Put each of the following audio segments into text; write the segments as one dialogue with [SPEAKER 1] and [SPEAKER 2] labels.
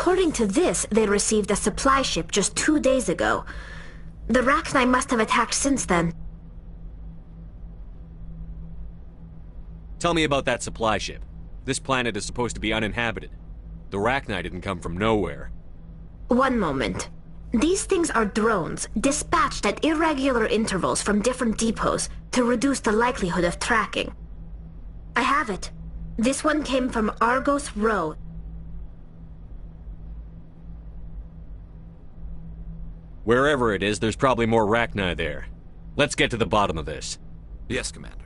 [SPEAKER 1] According to this, they received a supply ship just 2 days ago. The Rachni must have attacked since then.
[SPEAKER 2] Tell me about that supply ship. This planet is supposed to be uninhabited. The Rachni didn't come from nowhere.
[SPEAKER 1] One moment. These things are drones, dispatched at irregular intervals from different depots to reduce the likelihood of tracking. I have it. This one came from Argos Rho.
[SPEAKER 2] Wherever it is, there's probably more Rachni there. Let's get to the bottom of this.
[SPEAKER 3] Yes, Commander.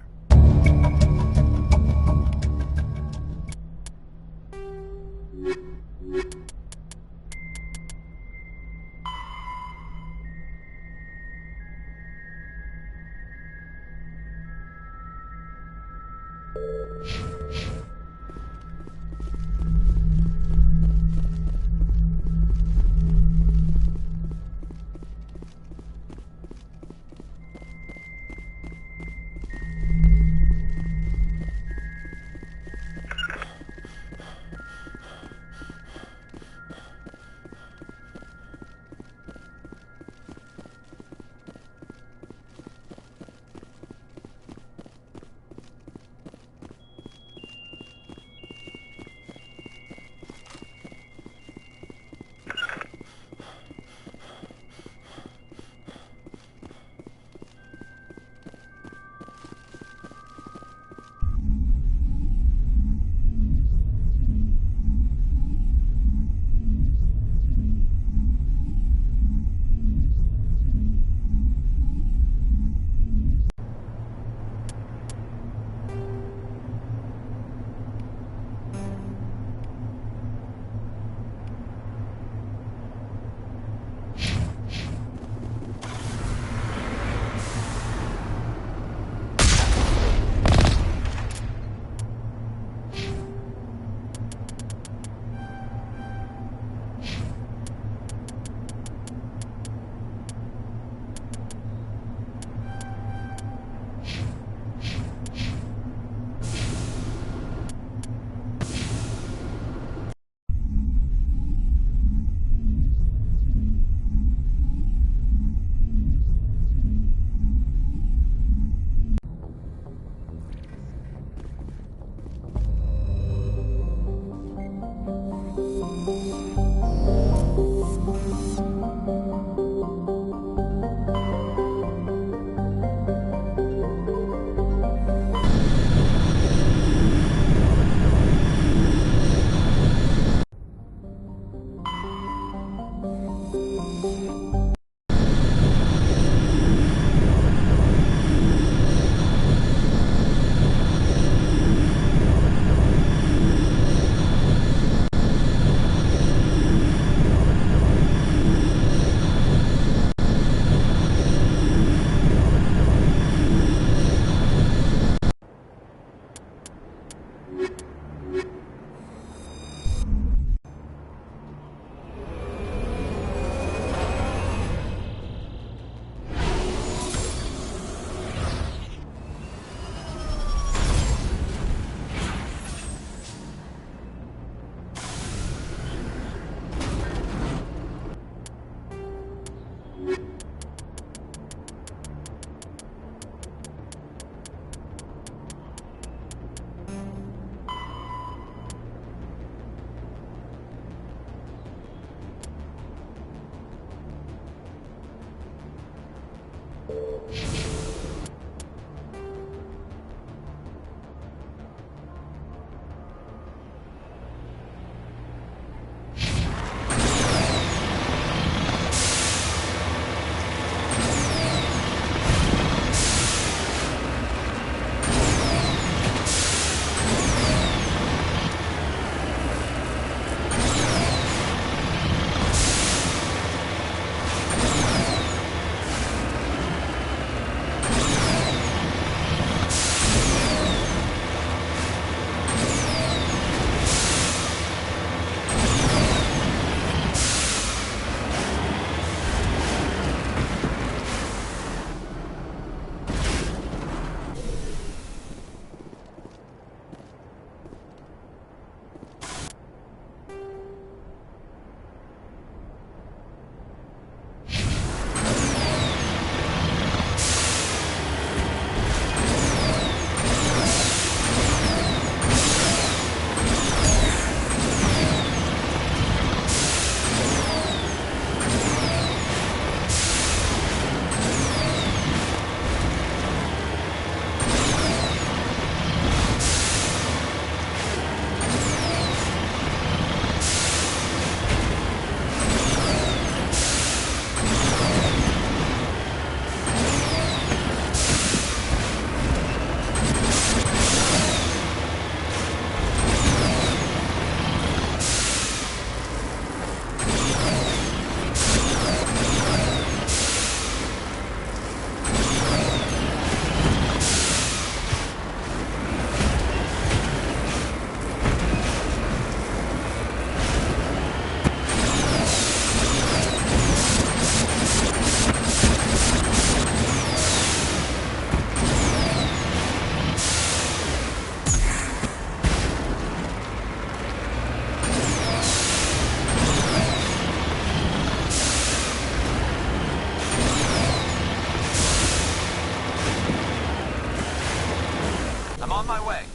[SPEAKER 3] I'm on my way.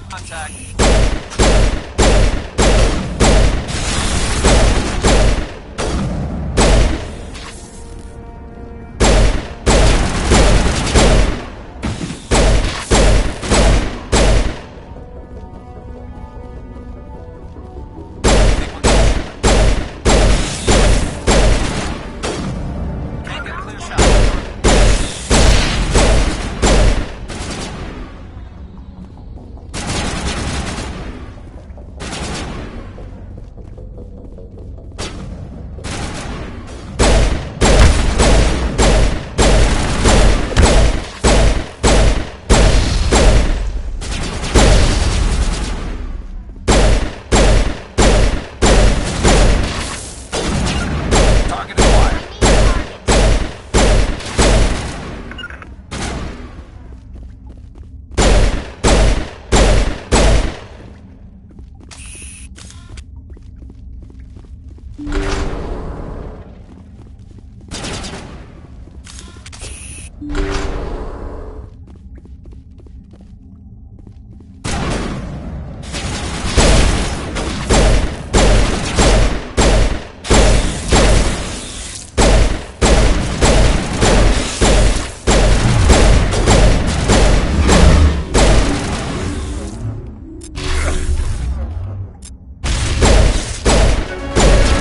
[SPEAKER 3] Contact. Can't get a clear shot. Target acquired.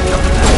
[SPEAKER 3] Something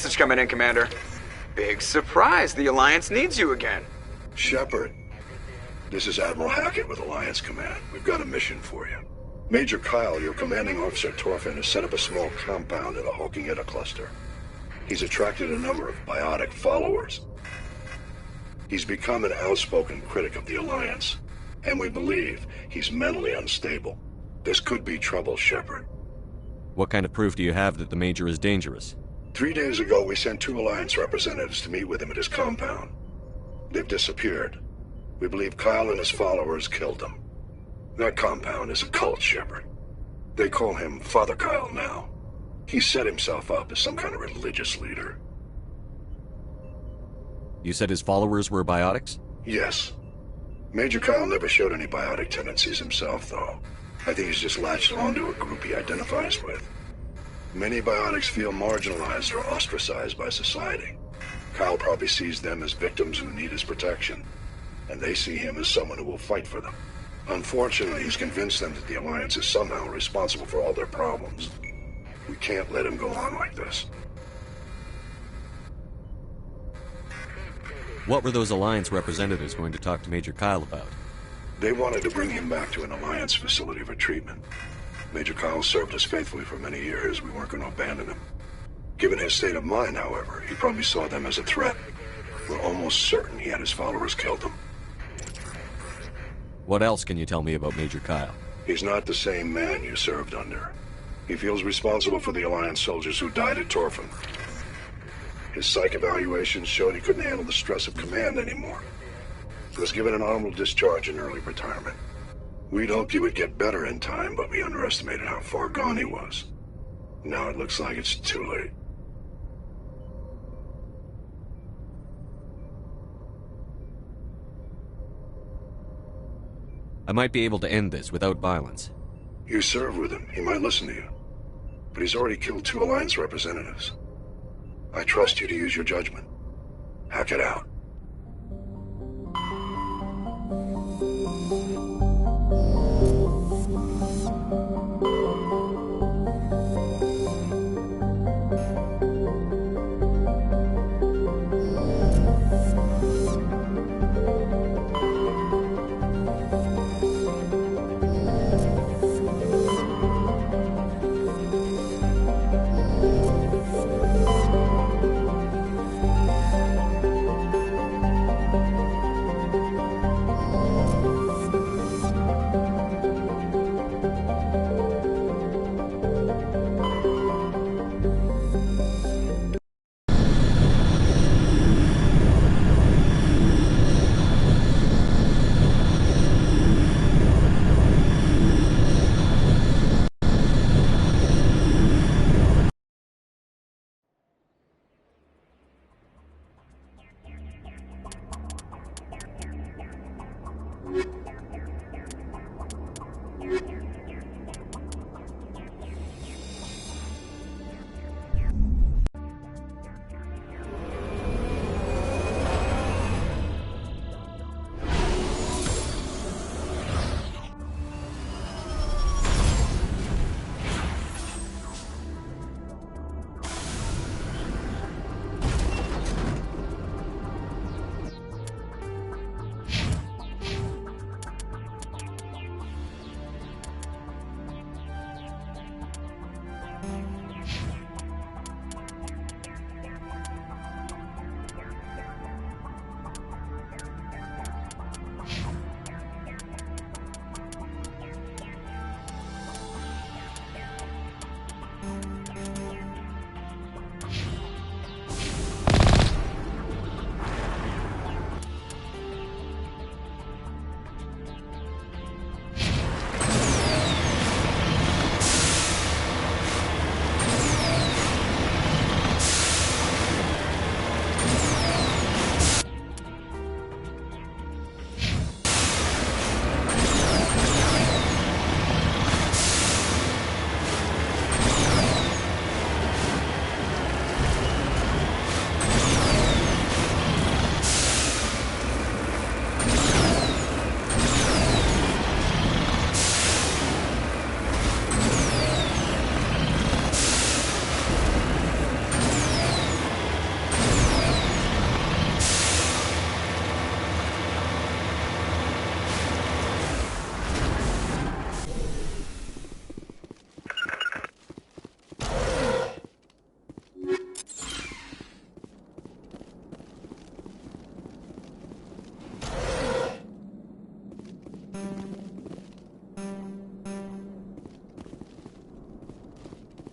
[SPEAKER 4] Message coming in, Commander. Big surprise, the Alliance needs you again.
[SPEAKER 5] Shepard, this is Admiral Hackett with Alliance Command. We've got a mission for you. Major Kyle, your commanding officer Torfin, has set up a small compound in the Hawking Etta cluster. He's attracted a number of biotic followers. He's become an outspoken critic of the Alliance, and we believe he's mentally unstable. This could be trouble, Shepard.
[SPEAKER 2] What kind of proof do you have that the Major is dangerous?
[SPEAKER 5] 3 days ago, we sent 2 Alliance representatives to meet with him at his compound. They've disappeared. We believe Kyle and his followers killed them. That compound is a cult, Shepard. They call him Father Kyle now. He set himself up as some kind of religious leader.
[SPEAKER 2] You said his followers were biotics?
[SPEAKER 5] Yes. Major Kyle never showed any biotic tendencies himself, though. I think he's just latched onto a group he identifies with. Many biotics feel marginalized or ostracized by society. Kyle probably sees them as victims who need his protection, and they see him as someone who will fight for them. Unfortunately, he's convinced them that the Alliance is somehow responsible for all their problems. We can't let him go on like this.
[SPEAKER 2] What were those Alliance representatives going to talk to Major Kyle about?
[SPEAKER 5] They wanted to bring him back to an Alliance facility for treatment. Major Kyle served us faithfully for many years. We weren't going to abandon him. Given his state of mind, however, he probably saw them as a threat. We're almost certain he had his followers killed them.
[SPEAKER 2] What else can you tell me about Major Kyle?
[SPEAKER 5] He's not the same man you served under. He feels responsible for the Alliance soldiers who died at Torfin. His psych evaluations showed he couldn't handle the stress of command anymore. He was given an honorable discharge in early retirement. We'd hoped he would get better in time, but we underestimated how far gone he was. Now it looks like it's too late.
[SPEAKER 2] I might be able to end this without violence.
[SPEAKER 5] You serve with him. He might listen to you. But he's already killed 2 Alliance representatives. I trust you to use your judgment. Hack it out.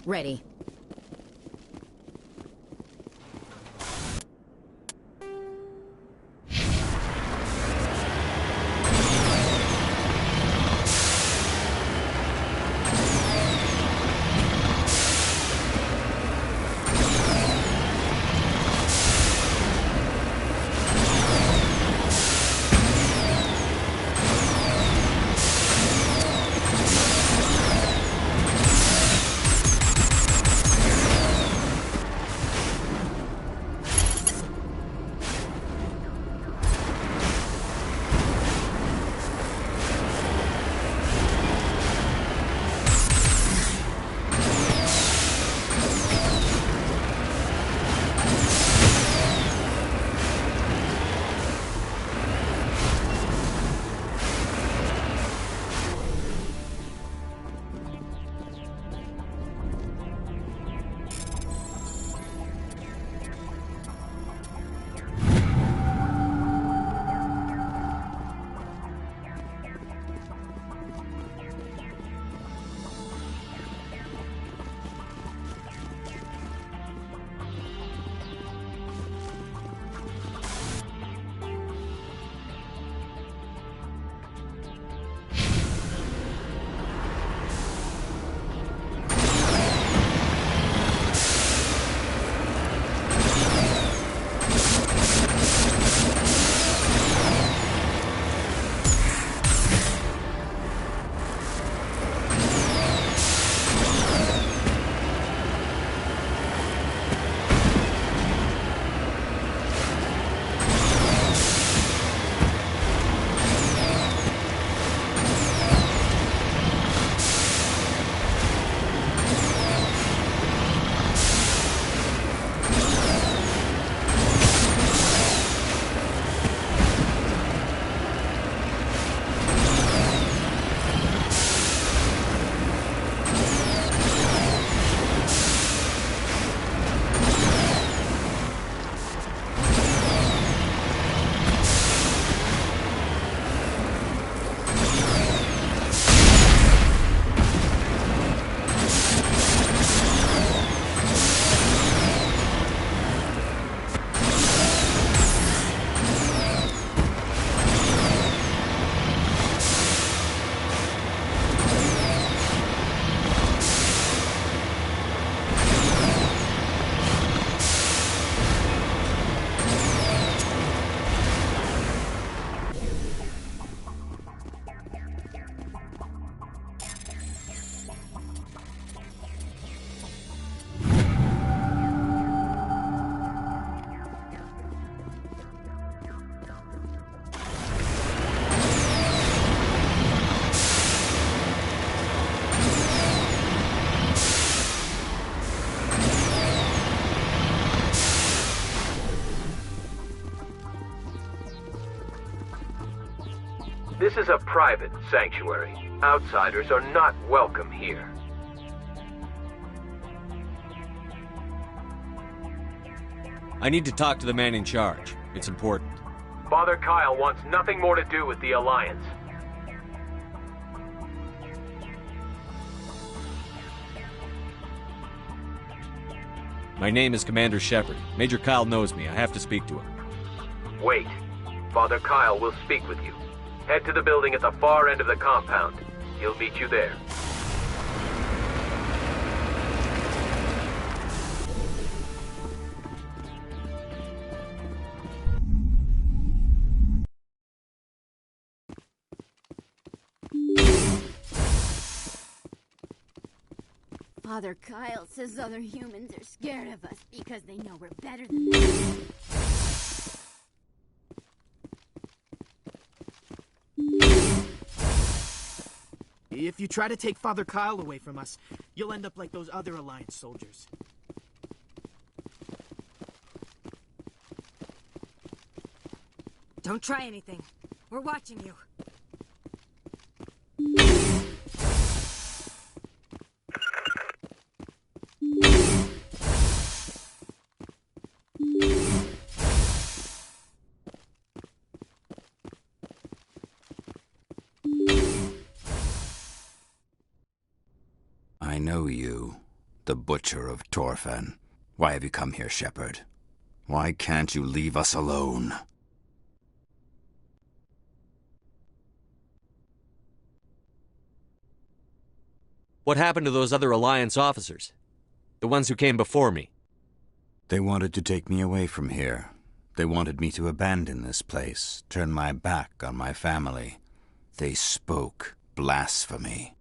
[SPEAKER 6] Ready.
[SPEAKER 7] This is a private sanctuary. Outsiders are not welcome here.
[SPEAKER 2] I need to talk to the man in charge. It's important.
[SPEAKER 7] Father Kyle wants nothing more to do with the Alliance.
[SPEAKER 2] My name is Commander Shepard. Major Kyle knows me. I have to speak to him.
[SPEAKER 7] Wait. Father Kyle will speak with you. Head to the building at the far end of the compound. He'll meet you there.
[SPEAKER 8] Father Kyle says other humans are scared of us because they know we're better than them.
[SPEAKER 9] If you try to take Father Kyle away from us, you'll end up like those other Alliance soldiers.
[SPEAKER 6] Don't try anything. We're watching you.
[SPEAKER 10] I know you, the Butcher of Torfan. Why have you come here, Shepard? Why can't you leave us alone?
[SPEAKER 2] What happened to those other Alliance officers? The ones who came before me?
[SPEAKER 10] They wanted to take me away from here. They wanted me to abandon this place, turn my back on my family. They spoke blasphemy.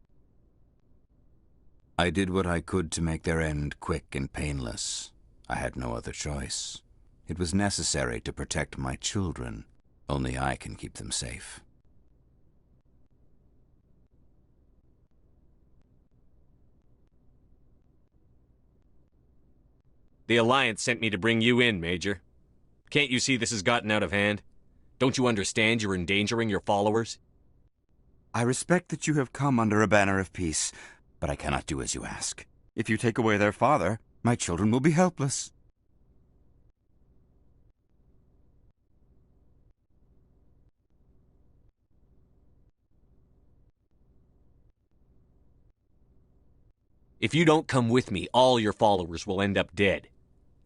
[SPEAKER 10] I did what I could to make their end quick and painless. I had no other choice. It was necessary to protect my children. Only I can keep them safe.
[SPEAKER 2] The Alliance sent me to bring you in, Major. Can't you see this has gotten out of hand? Don't you understand you're endangering your followers?
[SPEAKER 10] I respect that you have come under a banner of peace, but I cannot do as you ask. If you take away their father, my children will be helpless.
[SPEAKER 2] If you don't come with me, all your followers will end up dead.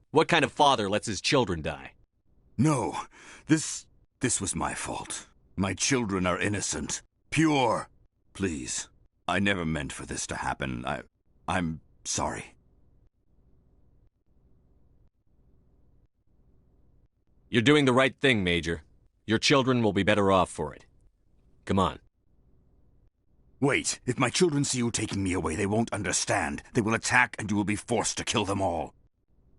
[SPEAKER 2] What kind of father lets his children die?
[SPEAKER 10] No, this was my fault. My children are innocent, pure. Please, I never meant for this to happen. I'm sorry.
[SPEAKER 2] You're doing the right thing, Major. Your children will be better off for it. Come on.
[SPEAKER 10] Wait, if my children see you taking me away, they won't understand. They will attack and you will be forced to kill them all.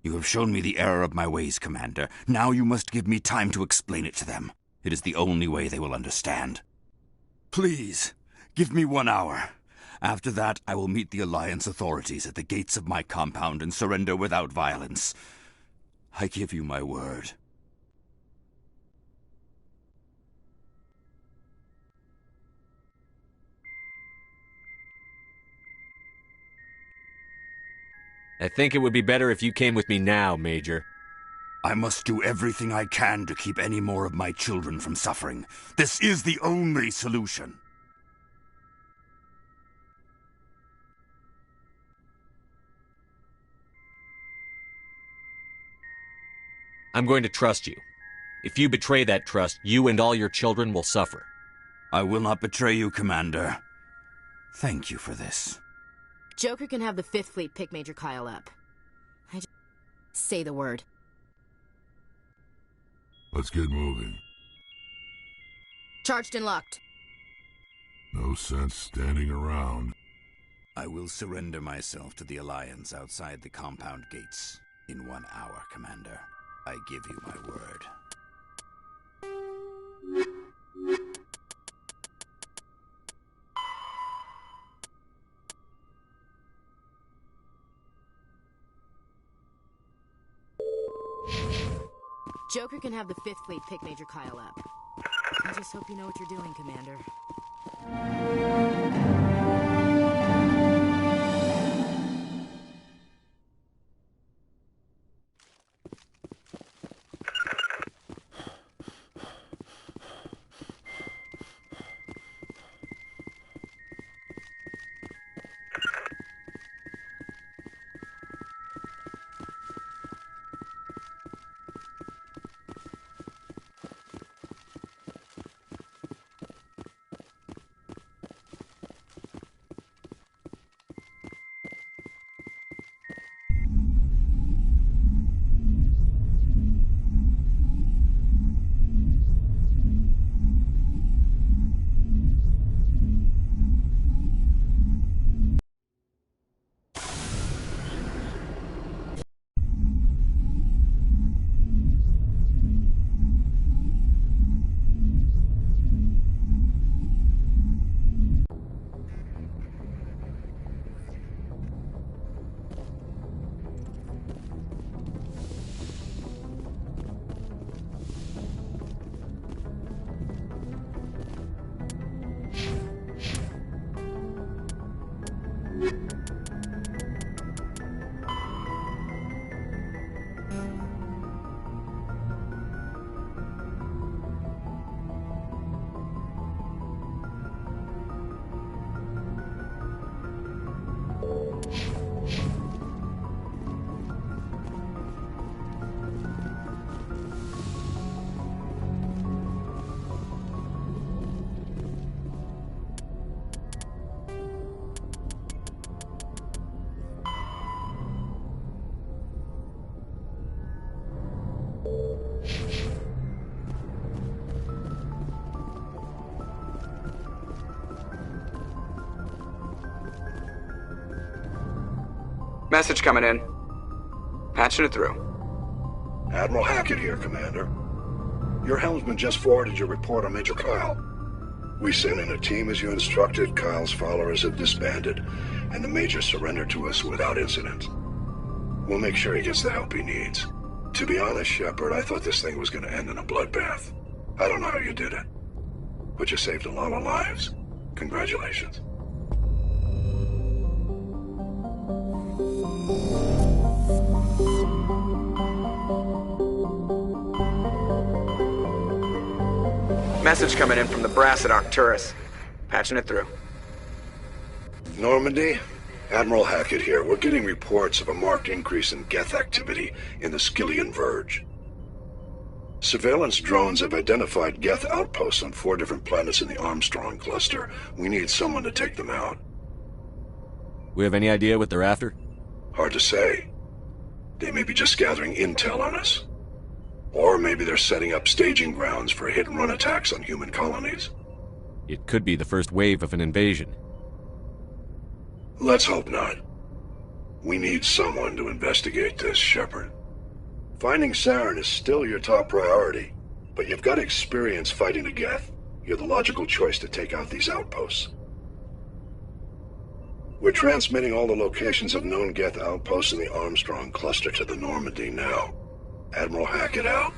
[SPEAKER 10] You have shown me the error of my ways, Commander. Now you must give me time to explain it to them. It is the only way they will understand. Please, give me 1 hour. After that, I will meet the Alliance authorities at the gates of my compound and surrender without violence. I give you my word.
[SPEAKER 2] I think it would be better if you came with me now, Major.
[SPEAKER 10] I must do everything I can to keep any more of my children from suffering. This is the only solution.
[SPEAKER 2] I'm going to trust you. If you betray that trust, you and all your children will suffer.
[SPEAKER 10] I will not betray you, Commander. Thank you for this.
[SPEAKER 11] Joker can have the 5th Fleet pick Major Kyle up. I just say the word.
[SPEAKER 12] Let's get moving.
[SPEAKER 11] Charged and locked.
[SPEAKER 12] No sense standing around.
[SPEAKER 10] I will surrender myself to the Alliance outside the compound gates in 1 hour, Commander. I give you my word.
[SPEAKER 11] Joker can have the 5th Fleet pick Major Kyle up. I just hope you know what you're doing, Commander.
[SPEAKER 4] Message coming in. Patching it through.
[SPEAKER 5] Admiral Hackett here, Commander. Your helmsman just forwarded your report on Major Kyle. We sent in a team as you instructed. Kyle's followers have disbanded, and the Major surrendered to us without incident. We'll make sure he gets the help he needs. To be honest, Shepard, I thought this thing was going to end in a bloodbath. I don't know how you did it, but you saved a lot of lives. Congratulations.
[SPEAKER 4] Message coming in from the brass at Arcturus. Patching it through.
[SPEAKER 5] Normandy, Admiral Hackett here. We're getting reports of a marked increase in Geth activity in the Skyllian Verge. Surveillance drones have identified Geth outposts on 4 different planets in the Armstrong cluster. We need someone to take them out.
[SPEAKER 2] We have any idea what they're after?
[SPEAKER 5] Hard to say. They may be just gathering intel on us. Or maybe they're setting up staging grounds for hit-and-run attacks on human colonies.
[SPEAKER 2] It could be the first wave of an invasion.
[SPEAKER 5] Let's hope not. We need someone to investigate this, Shepard. Finding Saren is still your top priority, but you've got experience fighting the Geth. You're the logical choice to take out these outposts. We're transmitting all the locations of known Geth outposts in the Armstrong cluster to the Normandy now. Admiral Hackett out.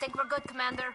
[SPEAKER 1] Think we're good, Commander?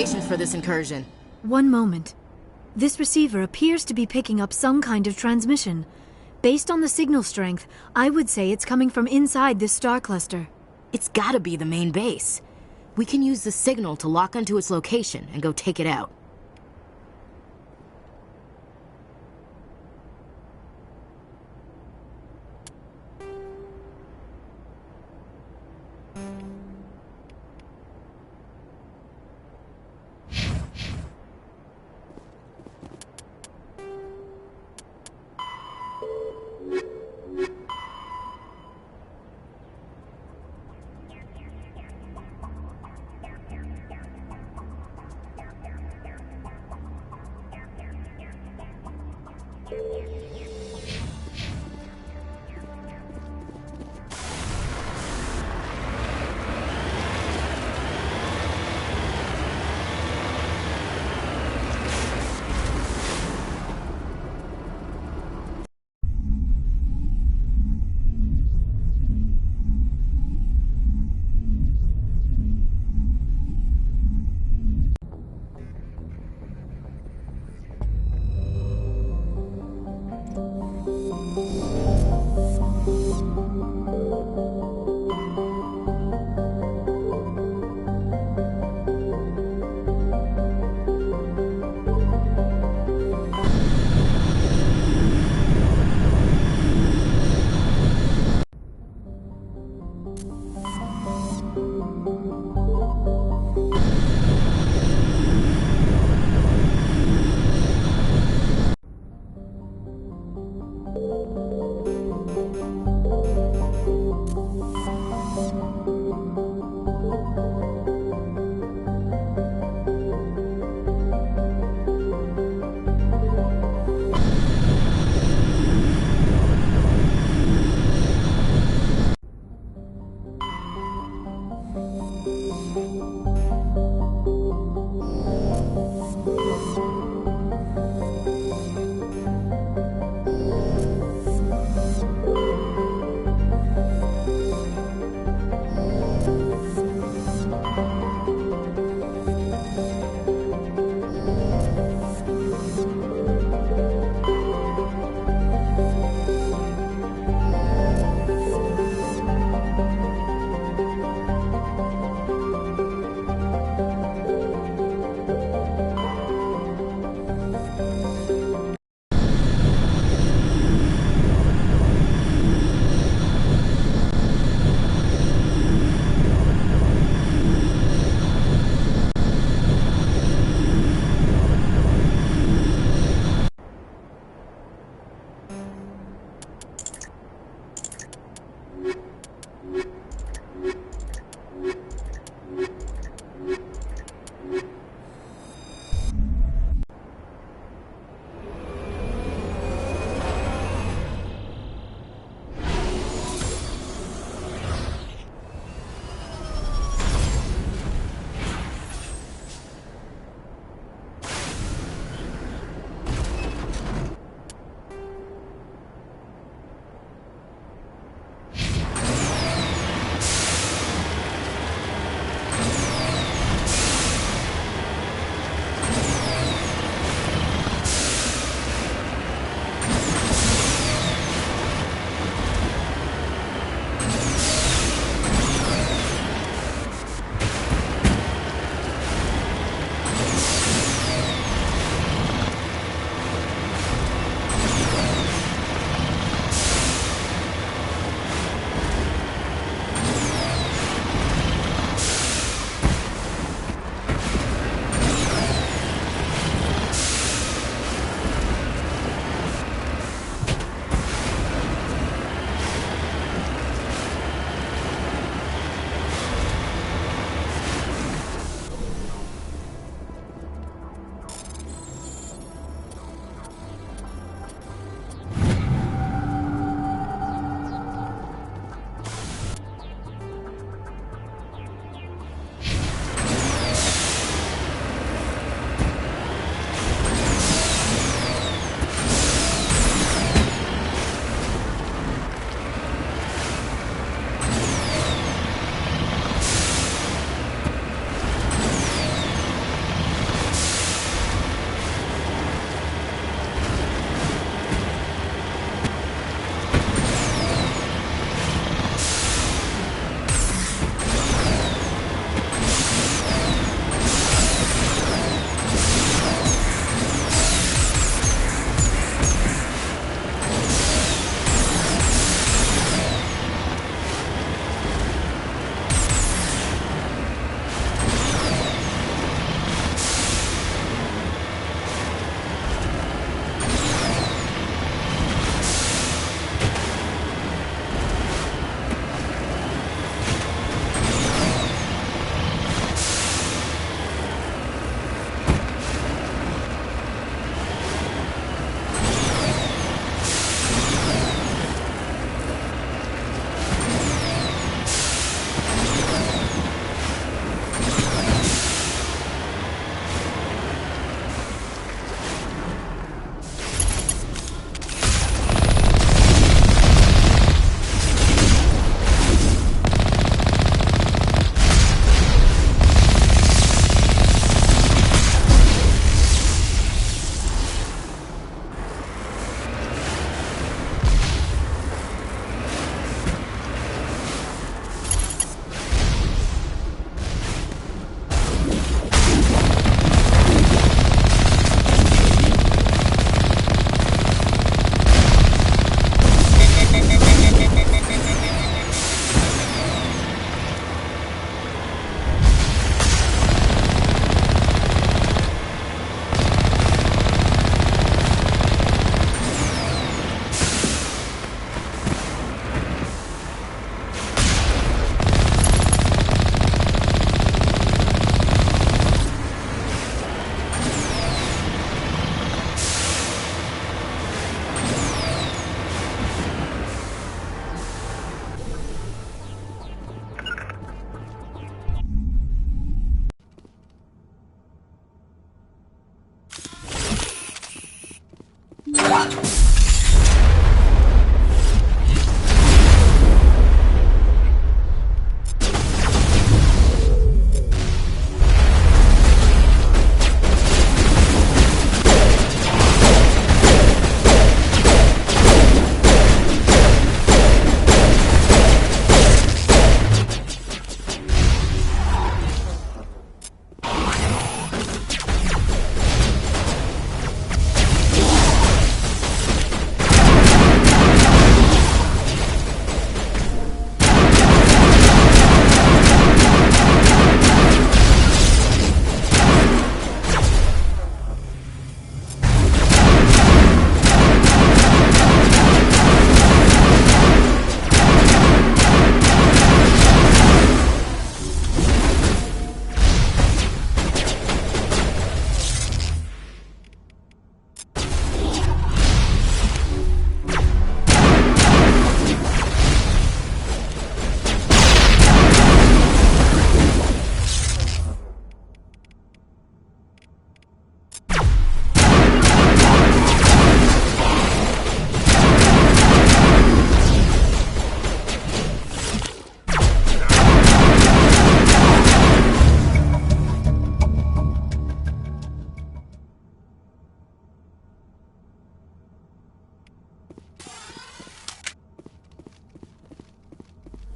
[SPEAKER 11] preparations for this incursion.
[SPEAKER 13] One moment. This receiver appears to be picking up some kind of transmission. Based on the signal strength, I would say it's coming from inside this star cluster.
[SPEAKER 11] It's gotta be the main base. We can use the signal to lock onto its location and go take it out.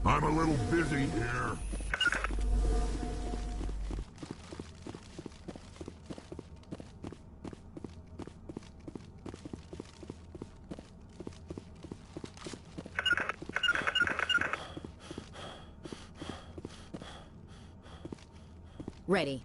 [SPEAKER 12] I'm a little busy here.
[SPEAKER 11] Ready.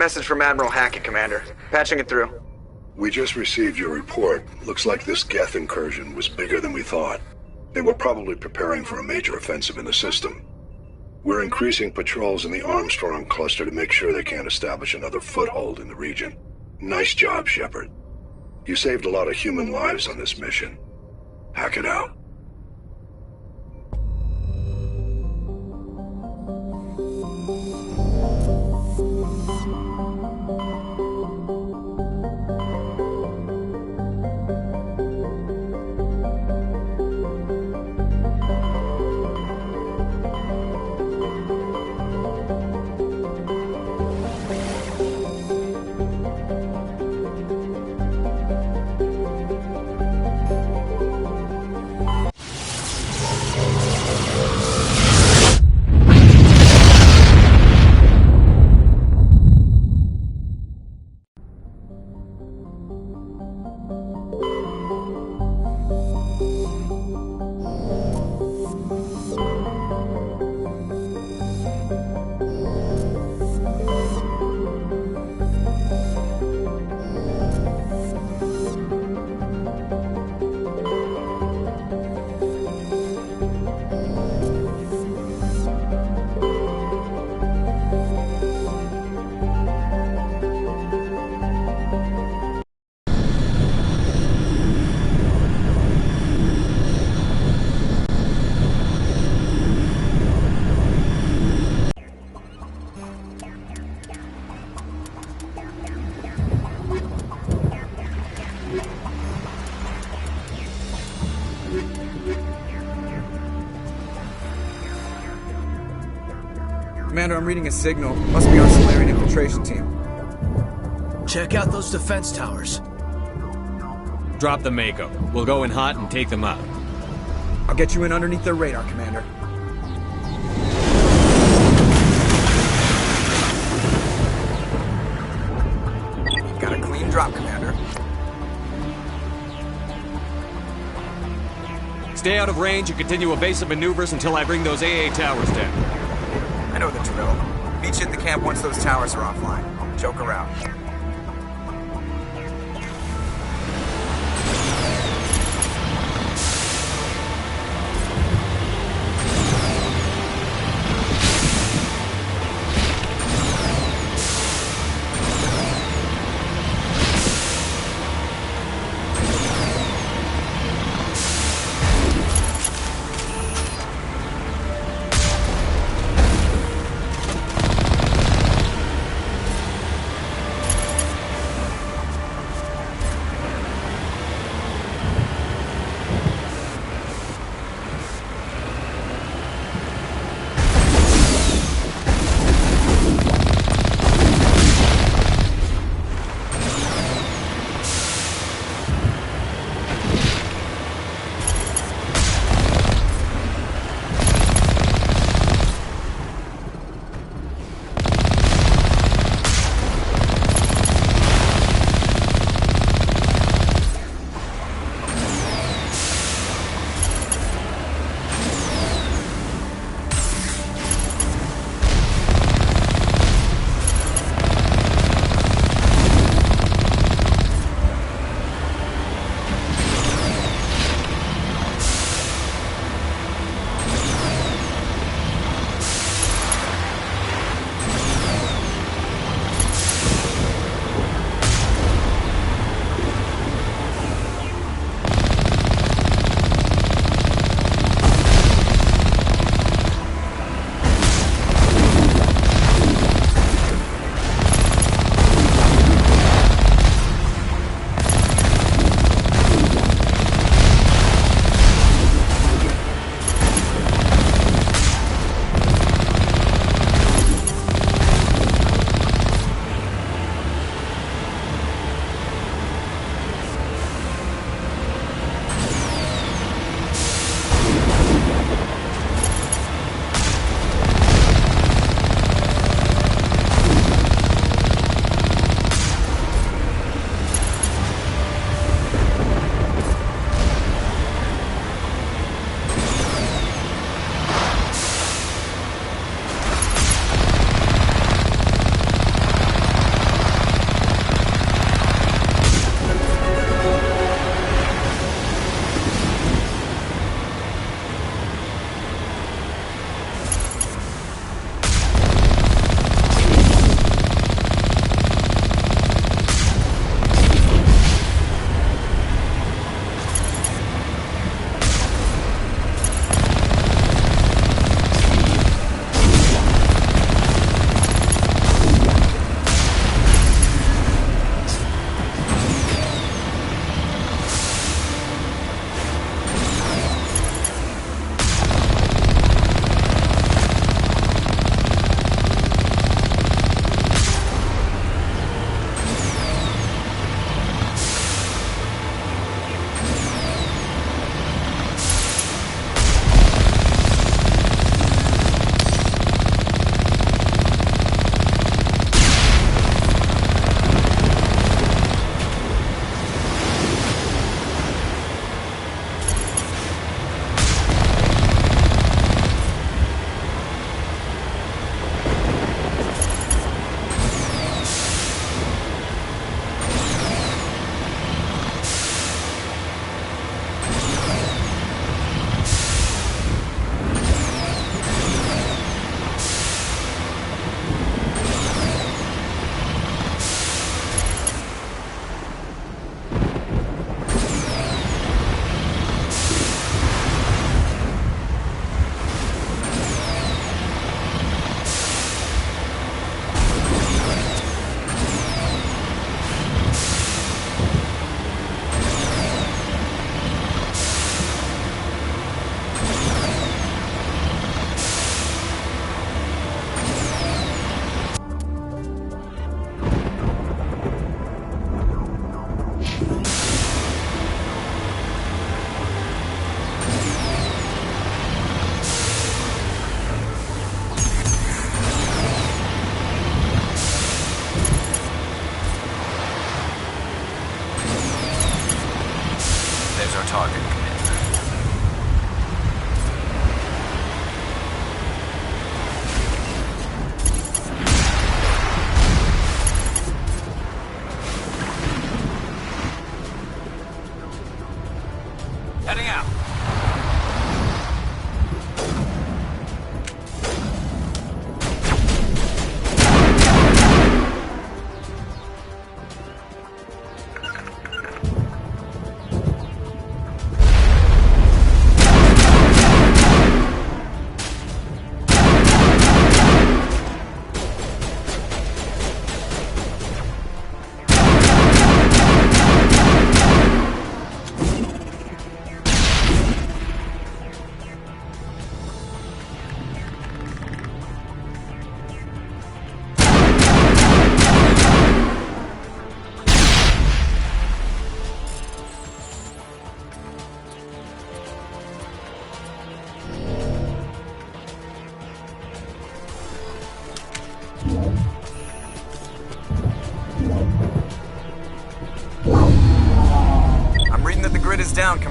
[SPEAKER 4] Message from Admiral Hackett, Commander. Patching it through.
[SPEAKER 5] We just received your report. Looks like this Geth incursion was bigger than we thought. They were probably preparing for a major offensive in the system. We're increasing patrols in the Armstrong cluster to make sure they can't establish another foothold in the region. Nice job, Shepard. You saved a lot of human lives on this mission. Hackett out.
[SPEAKER 14] Commander, I'm reading a signal. Must be our Solarian infiltration team.
[SPEAKER 9] Check out those defense towers.
[SPEAKER 2] Drop the Mako. We'll go in hot and take them out.
[SPEAKER 14] I'll get you in underneath their radar, Commander. Got a clean drop, Commander.
[SPEAKER 2] Stay out of range and continue evasive maneuvers until I bring those AA towers down.
[SPEAKER 14] I know the drill. Meet you at the camp once those towers are offline. Joke around.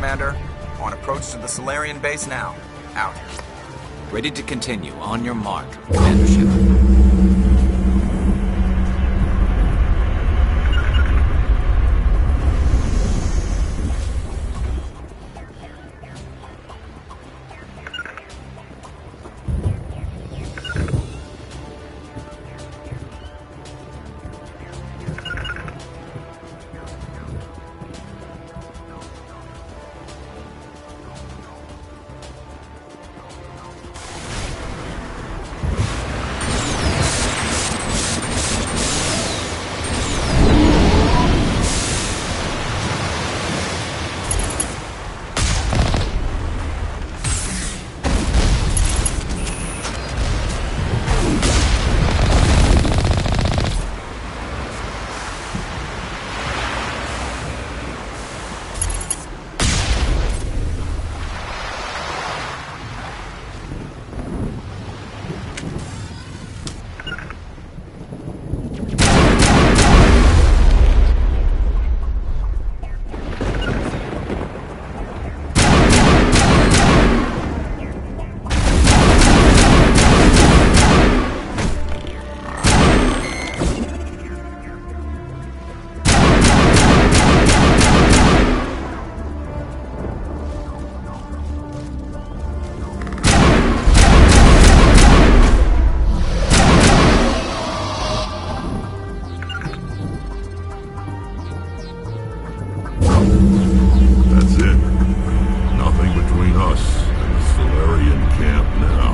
[SPEAKER 14] Commander. On approach to the Solarian base now. Out.
[SPEAKER 3] Ready to continue. On your mark. Commander Shepard.
[SPEAKER 12] That's it. Nothing between us and the Solarian camp now.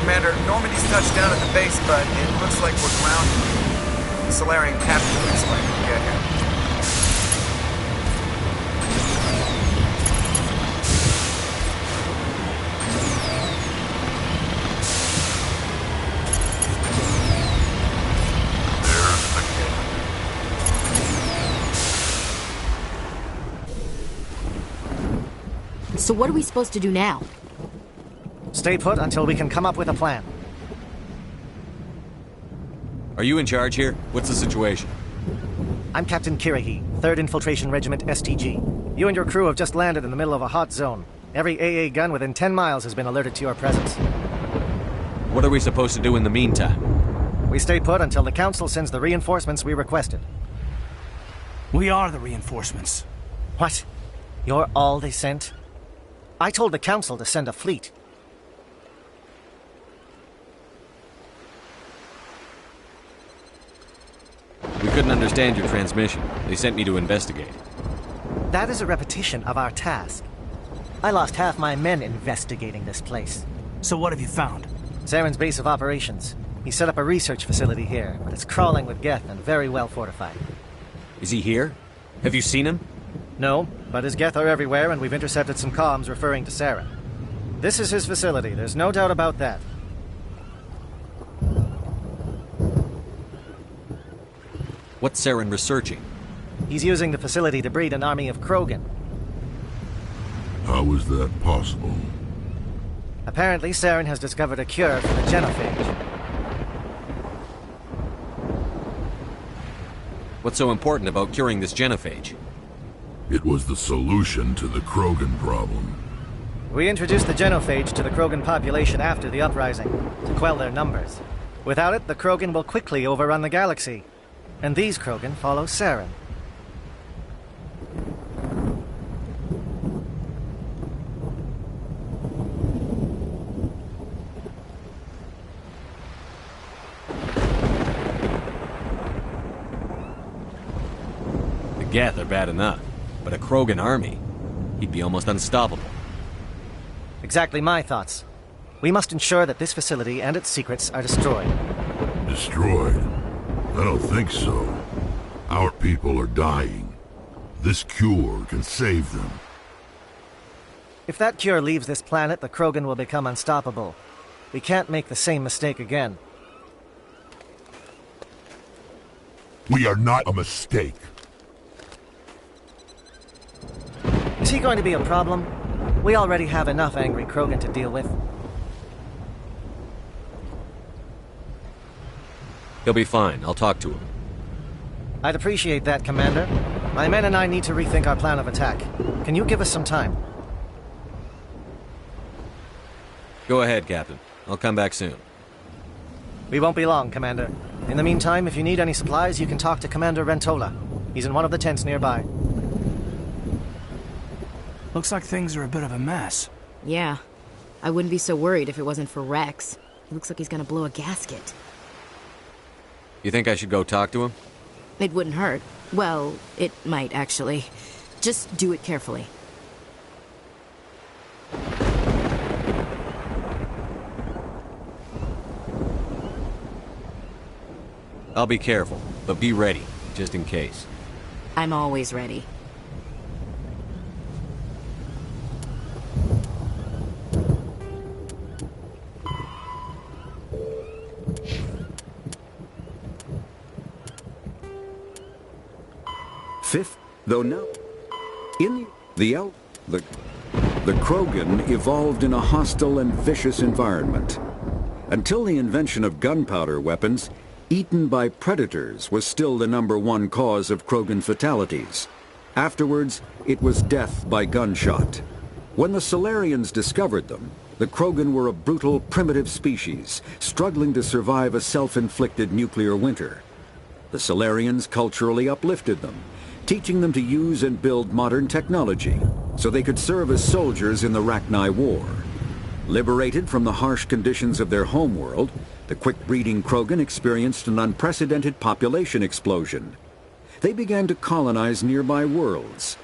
[SPEAKER 14] Commander, Normandy's touched down at the base, but it looks like we're grounded. The Solarian captain will explain when we get here.
[SPEAKER 11] So what are we supposed to do now?
[SPEAKER 15] Stay put until we can come up with a plan.
[SPEAKER 2] Are you in charge here? What's the situation?
[SPEAKER 15] I'm Captain Kirrahe, 3rd Infiltration Regiment STG. You and your crew have just landed in the middle of a hot zone. Every AA gun within 10 miles has been alerted to your presence.
[SPEAKER 2] What are we supposed to do in the meantime?
[SPEAKER 15] We stay put until the Council sends the reinforcements we requested.
[SPEAKER 9] We are the reinforcements.
[SPEAKER 15] What? You're all they sent? I told the Council to send a fleet.
[SPEAKER 2] We couldn't understand your transmission. They sent me to investigate.
[SPEAKER 15] That is a repetition of our task. I lost half my men investigating this place.
[SPEAKER 9] So what have you found?
[SPEAKER 15] Saren's base of operations. He set up a research facility here, but it's crawling with Geth and very well fortified.
[SPEAKER 2] Is he here? Have you seen him?
[SPEAKER 15] No, but his Geth are everywhere, and we've intercepted some comms referring to Saren. This is his facility, there's no doubt about that.
[SPEAKER 2] What's Saren researching?
[SPEAKER 15] He's using the facility to breed an army of Krogan.
[SPEAKER 12] How is that possible?
[SPEAKER 15] Apparently, Saren has discovered a cure for the genophage.
[SPEAKER 2] What's so important about curing this genophage?
[SPEAKER 12] It was the solution to the Krogan problem.
[SPEAKER 15] We introduced the genophage to the Krogan population after the uprising, to quell their numbers. Without it, the Krogan will quickly overrun the galaxy. And these Krogan follow Saren.
[SPEAKER 2] The Geth are bad enough, but a Krogan army? He'd be almost unstoppable.
[SPEAKER 15] Exactly my thoughts. We must ensure that this facility and its secrets are destroyed.
[SPEAKER 12] Destroyed? I don't think so. Our people are dying. This cure can save them.
[SPEAKER 15] If that cure leaves this planet, the Krogan will become unstoppable. We can't make the same mistake again.
[SPEAKER 12] We are not a mistake.
[SPEAKER 15] Is he going to be a problem? We already have enough angry Krogan to deal with.
[SPEAKER 2] He'll be fine. I'll talk to him.
[SPEAKER 15] I'd appreciate that, Commander. My men and I need to rethink our plan of attack. Can you give us some time?
[SPEAKER 2] Go ahead, Captain. I'll come back soon.
[SPEAKER 15] We won't be long, Commander. In the meantime, if you need any supplies, you can talk to Commander Rentola. He's in one of the tents nearby.
[SPEAKER 9] Looks like things are a bit of a mess.
[SPEAKER 11] Yeah. I wouldn't be so worried if it wasn't for Rex. He looks like he's gonna blow a gasket.
[SPEAKER 2] You think I should go talk to him?
[SPEAKER 11] It wouldn't hurt. Well, it might, actually. Just do it carefully.
[SPEAKER 2] I'll be careful, but be ready, just in case.
[SPEAKER 11] I'm always ready.
[SPEAKER 16] Fifth, though no. In the Krogan evolved in a hostile and vicious environment. Until the invention of gunpowder weapons, eaten by predators was still the #1 cause of Krogan fatalities. Afterwards, it was death by gunshot. When the Salarians discovered them, the Krogan were a brutal, primitive species, struggling to survive a self-inflicted nuclear winter. The Salarians culturally uplifted them, teaching them to use and build modern technology so they could serve as soldiers in the Rachni War. Liberated from the harsh conditions of their homeworld, the quick-breeding Krogan experienced an unprecedented population explosion. They began to colonize nearby worlds.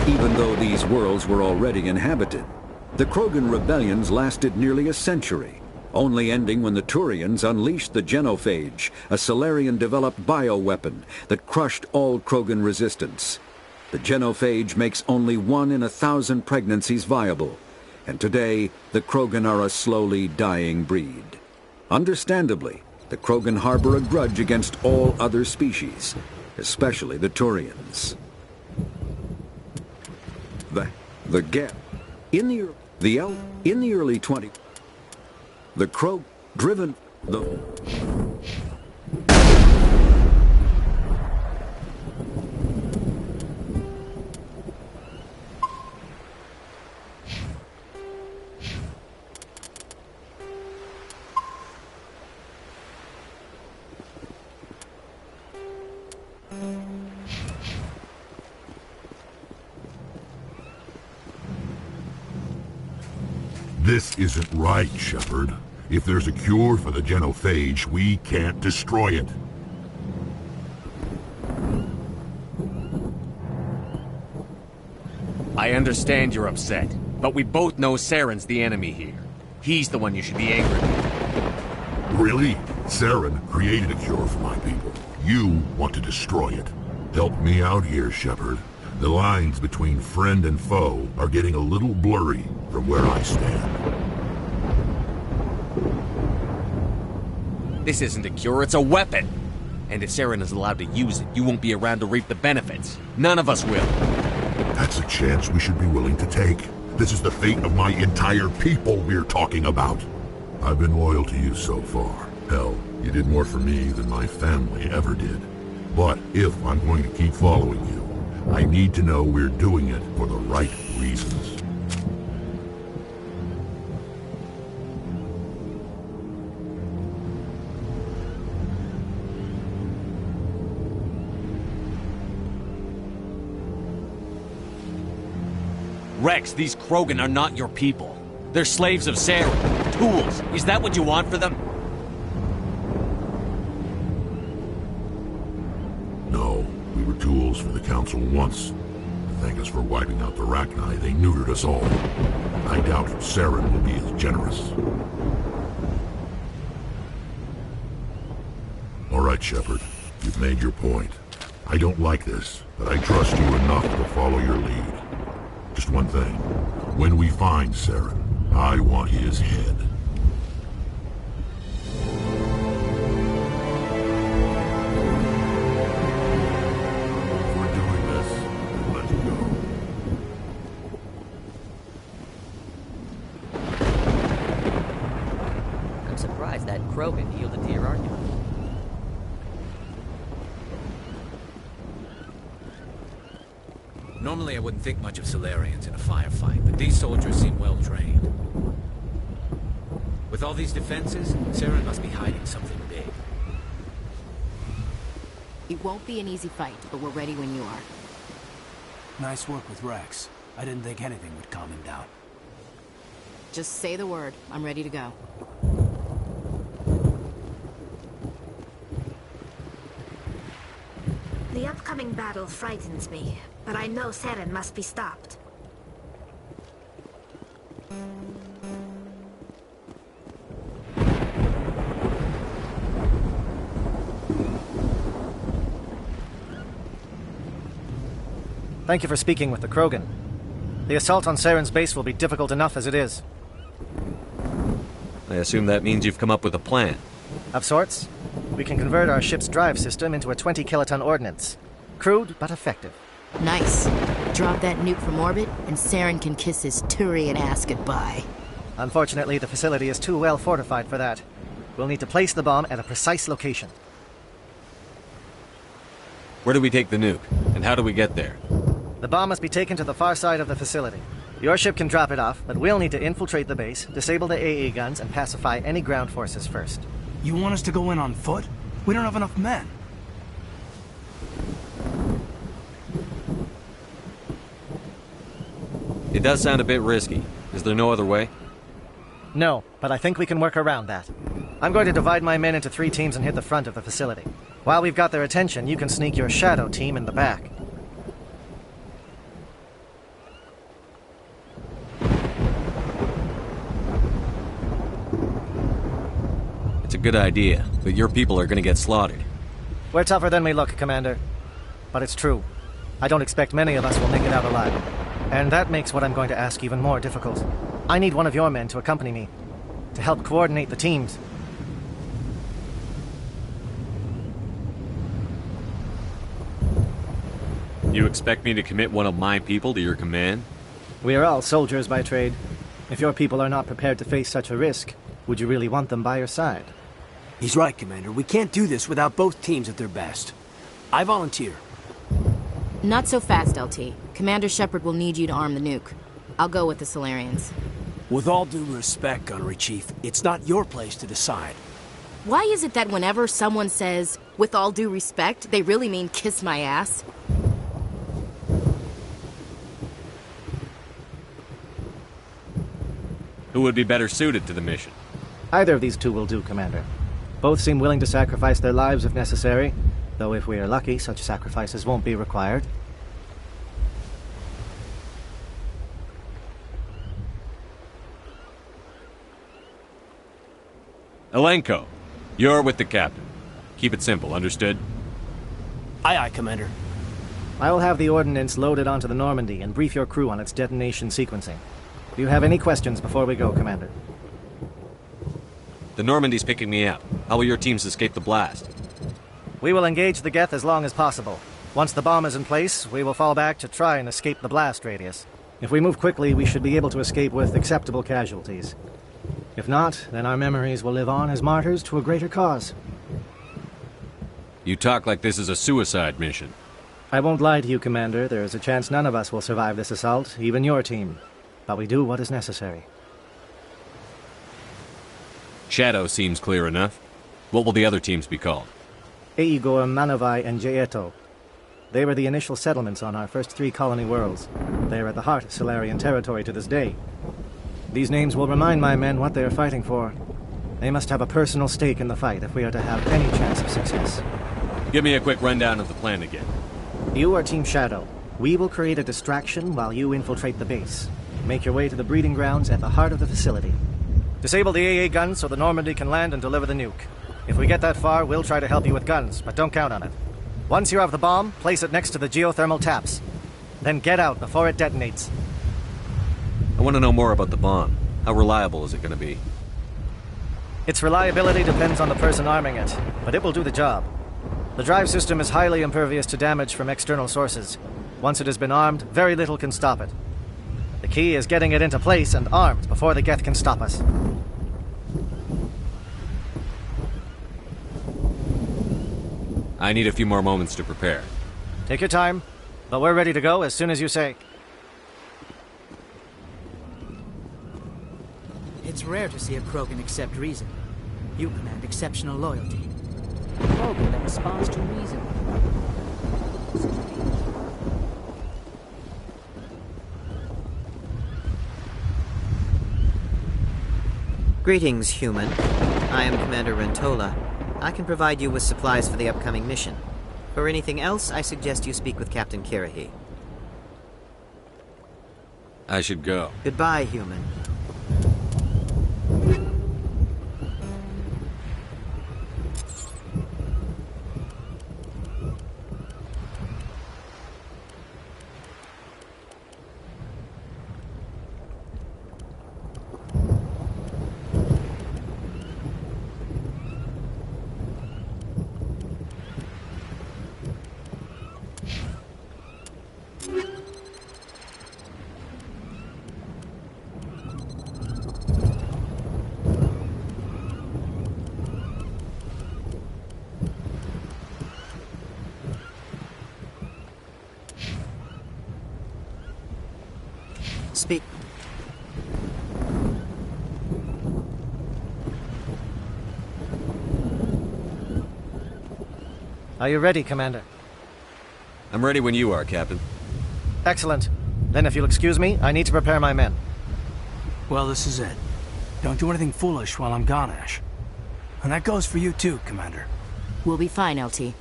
[SPEAKER 16] Even though these worlds were already inhabited, the Krogan rebellions lasted nearly a century, only ending when the Turians unleashed the Genophage, a Salarian-developed bioweapon that crushed all Krogan resistance. The Genophage makes only 1 in 1,000 pregnancies viable, and today the Krogan are a slowly dying breed. Understandably, the Krogan harbor a grudge against all other species, especially the Turians. The gap in the early 20s, the Krog driven the
[SPEAKER 12] This isn't right, Shepard. If there's a cure for the Genophage, we can't destroy it.
[SPEAKER 2] I understand you're upset, but we both know Saren's the enemy here. He's the one you should be angry with.
[SPEAKER 12] Really? Saren created a cure for my people. You want to destroy it. Help me out here, Shepard. The lines between friend and foe are getting a little blurry from where I stand.
[SPEAKER 2] This isn't a cure, it's a weapon! And if Saren is allowed to use it, you won't be around to reap the benefits. None of us will.
[SPEAKER 12] That's a chance we should be willing to take. This is the fate of my entire people we're talking about. I've been loyal to you so far. Hell, you did more for me than my family ever did. But if I'm going to keep following you, I need to know we're doing it for the right reasons.
[SPEAKER 2] Rex, these Krogan are not your people. They're slaves of Saren. Tools. Is that what you want for them?
[SPEAKER 12] No, we were tools for the Council once. To thank us for wiping out the Rachni, they neutered us all. I doubt Saren will be as generous. All right, Shepard. You've made your point. I don't like this, but I trust you enough to follow your lead. Just one thing. When we find Saren, I want his head. If we're doing this, let's go.
[SPEAKER 17] I'm surprised that Krogan yielded to your argument.
[SPEAKER 3] Normally I wouldn't think much of Salarians in a firefight, but these soldiers seem well trained. With all these defenses, Saren must be hiding something big.
[SPEAKER 11] It won't be an easy fight, but we're ready when you are.
[SPEAKER 18] Nice work with Rex. I didn't think anything would calm him down.
[SPEAKER 11] Just say the word. I'm ready to go.
[SPEAKER 1] The upcoming battle frightens me, but I know Saren must be stopped.
[SPEAKER 15] Thank you for speaking with the Krogan. The assault on Saren's base will be difficult enough as it is.
[SPEAKER 2] I assume that means you've come up with a plan.
[SPEAKER 15] Of sorts. We can convert our ship's drive system into a 20-kiloton ordnance. Crude, but effective.
[SPEAKER 11] Nice. Drop that nuke from orbit, and Saren can kiss his Turian ass goodbye.
[SPEAKER 15] Unfortunately, the facility is too well fortified for that. We'll need to place the bomb at a precise location.
[SPEAKER 2] Where do we take the nuke? And how do we get there?
[SPEAKER 15] The bomb must be taken to the far side of the facility. Your ship can drop it off, but we'll need to infiltrate the base, disable the AA guns, and pacify any ground forces first.
[SPEAKER 18] You want us to go in on foot? We don't have enough men.
[SPEAKER 2] It does sound a bit risky. Is there no other way?
[SPEAKER 15] No, but I think we can work around that. I'm going to divide my men into 3 teams and hit the front of the facility. While we've got their attention, you can sneak your shadow team in the back.
[SPEAKER 2] It's a good idea, but your people are gonna get slaughtered.
[SPEAKER 15] We're tougher than we look, Commander. But it's true. I don't expect many of us will make it out alive. And that makes what I'm going to ask even more difficult. I need one of your men to accompany me, to help coordinate the teams.
[SPEAKER 2] You expect me to commit one of my people to your command?
[SPEAKER 15] We are all soldiers by trade. If your people are not prepared to face such a risk, would you really want them by your side?
[SPEAKER 18] He's right, Commander. We can't do this without both teams at their best. I volunteer.
[SPEAKER 11] Not so fast, LT. Commander Shepard will need you to arm the nuke. I'll go with the Salarians.
[SPEAKER 18] With all due respect, Gunnery Chief, it's not your place to decide.
[SPEAKER 11] Why is it that whenever someone says, with all due respect, they really mean kiss my ass?
[SPEAKER 2] Who would be better suited to the mission?
[SPEAKER 15] Either of these two will do, Commander. Both seem willing to sacrifice their lives if necessary, though if we are lucky, such sacrifices won't be required.
[SPEAKER 2] Alenko, you're with the captain. Keep it simple, understood?
[SPEAKER 18] Aye, aye, Commander.
[SPEAKER 15] I will have the ordnance loaded onto the Normandy and brief your crew on its detonation sequencing. Do you have any questions before we go, Commander?
[SPEAKER 2] The Normandy's picking me up. How will your teams escape the blast?
[SPEAKER 15] We will engage the Geth as long as possible. Once the bomb is in place, we will fall back to try and escape the blast radius. If we move quickly, we should be able to escape with acceptable casualties. If not, then our memories will live on as martyrs to a greater cause.
[SPEAKER 2] You talk like this is a suicide mission.
[SPEAKER 15] I won't lie to you, Commander. There is a chance none of us will survive this assault, even your team. But we do what is necessary.
[SPEAKER 2] Shadow seems clear enough. What will the other teams be called?
[SPEAKER 15] Aegor, Manovai, and Jaeto. They were the initial settlements on our first 3 colony worlds. They are at the heart of Salarian territory to this day. These names will remind my men what they are fighting for. They must have a personal stake in the fight if we are to have any chance of success.
[SPEAKER 2] Give me a quick rundown of the plan again.
[SPEAKER 15] You are Team Shadow. We will create a distraction while you infiltrate the base. Make your way to the breeding grounds at the heart of the facility. Disable the AA guns so the Normandy can land and deliver the nuke. If we get that far, we'll try to help you with guns, but don't count on it. Once you have the bomb, place it next to the geothermal taps. Then get out before it detonates.
[SPEAKER 2] I want to know more about the bomb. How reliable is it going to be?
[SPEAKER 15] Its reliability depends on the person arming it, but it will do the job. The drive system is highly impervious to damage from external sources. Once it has been armed, very little can stop it. The key is getting it into place and armed before the Geth can stop us.
[SPEAKER 2] I need a few more moments to prepare.
[SPEAKER 15] Take your time, but we're ready to go as soon as you say.
[SPEAKER 9] It's rare to see a Krogan accept reason. You command exceptional loyalty.
[SPEAKER 17] A Krogan that responds to reason.
[SPEAKER 19] Greetings, human. I am Commander Rentola. I can provide you with supplies for the upcoming mission. For anything else, I suggest you speak with Captain Kirahi.
[SPEAKER 2] I should go.
[SPEAKER 19] Goodbye, human. Speak.
[SPEAKER 15] Are you ready, Commander?
[SPEAKER 2] I'm ready when you are, Captain.
[SPEAKER 15] Excellent. Then if you'll excuse me, I need to prepare my men.
[SPEAKER 18] Well, this is it. Don't do anything foolish while I'm gone, Ash. And that goes for you too, Commander.
[SPEAKER 11] We'll be fine, LT.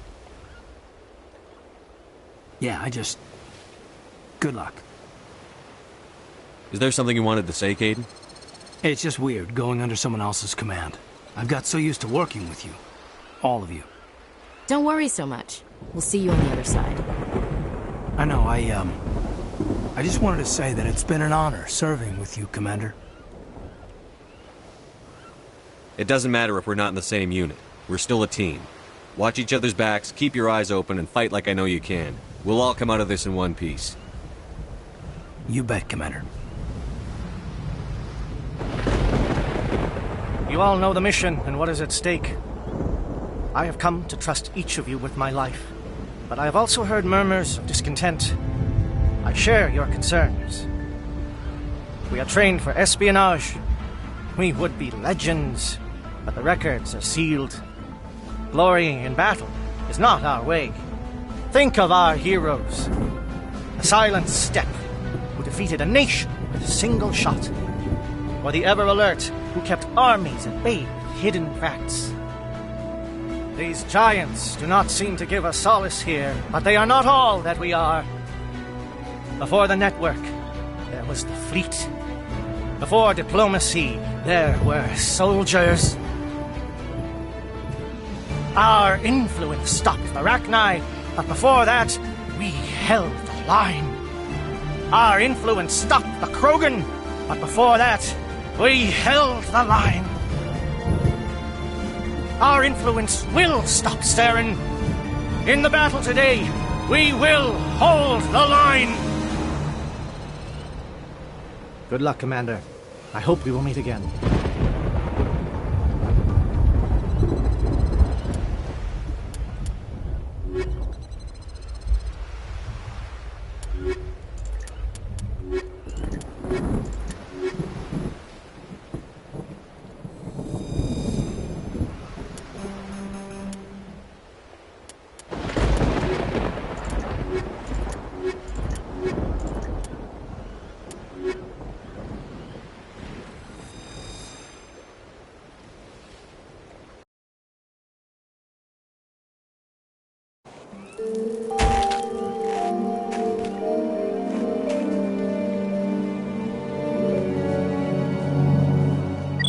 [SPEAKER 18] Yeah, good luck.
[SPEAKER 2] Is there something you wanted to say, Kaidan?
[SPEAKER 18] It's just weird, going under someone else's command. I've got so used to working with you. All of you.
[SPEAKER 11] Don't worry so much. We'll see you on the other side.
[SPEAKER 18] I know, I just wanted to say that it's been an honor serving with you, Commander.
[SPEAKER 2] It doesn't matter if we're not in the same unit. We're still a team. Watch each other's backs, keep your eyes open, and fight like I know you can. We'll all come out of this in one piece.
[SPEAKER 18] You bet, Commander.
[SPEAKER 15] You all know the mission and what is at stake. I have come to trust each of you with my life, but I have also heard murmurs of discontent. I share your concerns. We are trained for espionage. We would be legends, but the records are sealed. Glorying in battle is not our way. Think of our heroes. The silent steppe who defeated a nation with a single shot. Or the ever-alert who kept armies at bay with hidden facts. These giants do not seem to give us solace here, but they are not all that we are. Before the network, there was the fleet. Before diplomacy, there were soldiers. Our influence stopped the Rachni, but before that, we held the line. Our influence stopped the Krogan, but before that, we held the line. Our influence will stop Saren. In the battle today, we will hold the line. Good luck, Commander. I hope we will meet again.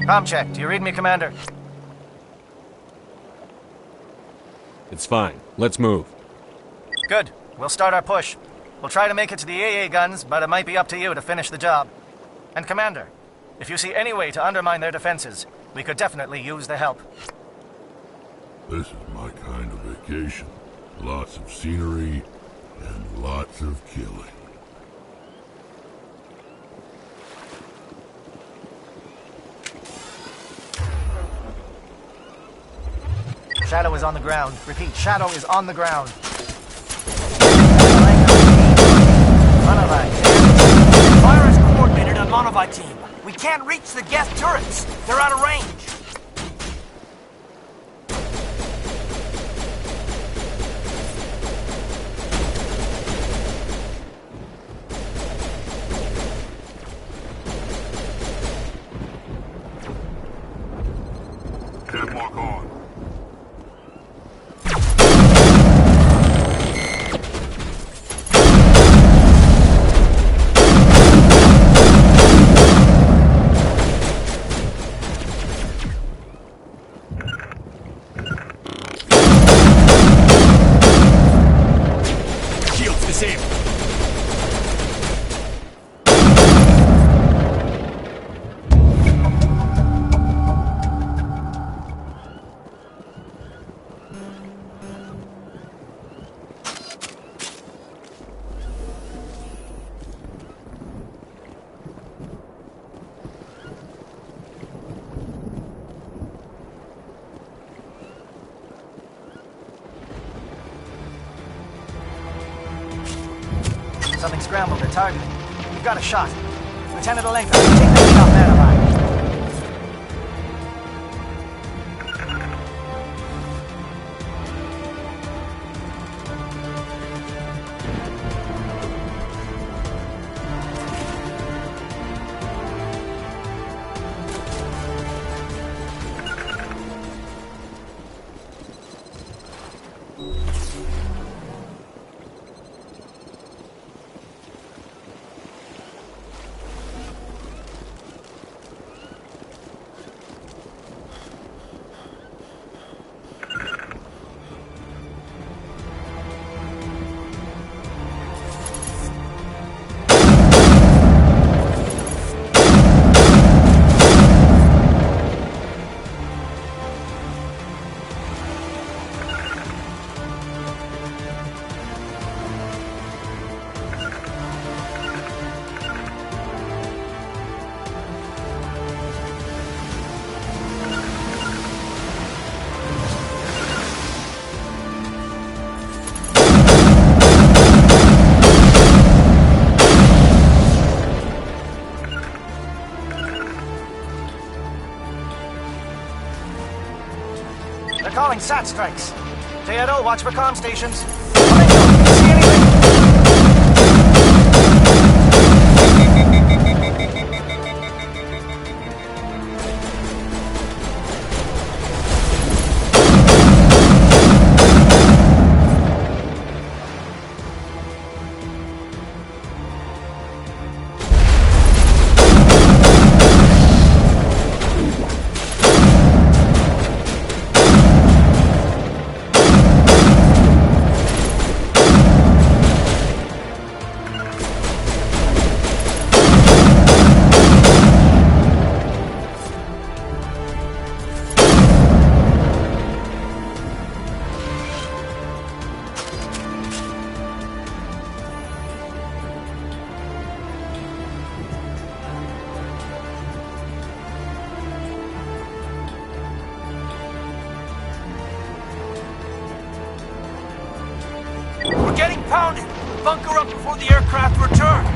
[SPEAKER 15] Com check. Do you read me, Commander?
[SPEAKER 2] It's fine. Let's move.
[SPEAKER 15] Good. We'll start our push. We'll try to make it to the AA guns, but it might be up to you to finish the job. And Commander, if you see any way to undermine their defenses, we could definitely use the help.
[SPEAKER 12] This is my kind of vacation. Lots of scenery and lots of killing.
[SPEAKER 15] Shadow is on the ground. Repeat, Shadow is on the ground. Monovite.
[SPEAKER 18] Fire is coordinated on Monovite team. We can't reach the gas turrets. They're out of range.
[SPEAKER 12] Catwalk on.
[SPEAKER 18] Shields disabled.
[SPEAKER 15] Something scrambled their targeting. We've got a shot. Lieutenant Alenka, take the lead off Manavai. They're calling SAT strikes. Teodo, watch for comm stations. See anything?
[SPEAKER 18] We're getting pounded. Bunker up before the aircraft return.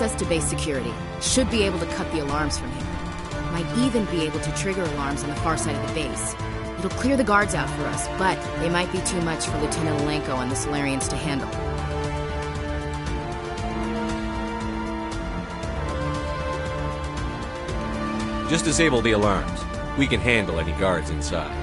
[SPEAKER 11] access to base security. Should be able to cut the alarms from here. Might even be able to trigger alarms on the far side of the base. It'll clear the guards out for us, but they might be too much for Lieutenant Alenko and the Solarians to handle.
[SPEAKER 2] Just disable the alarms. We can handle any guards inside.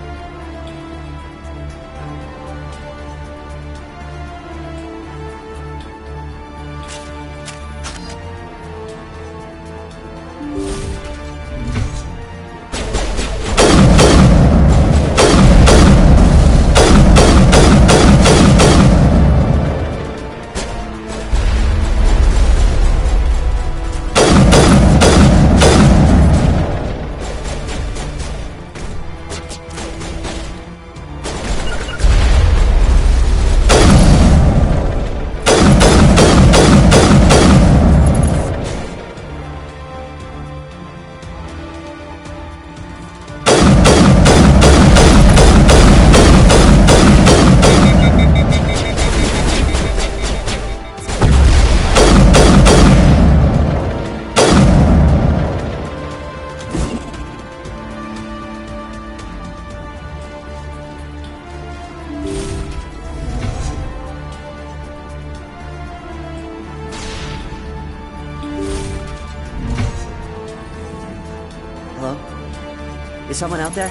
[SPEAKER 20] Is someone out there?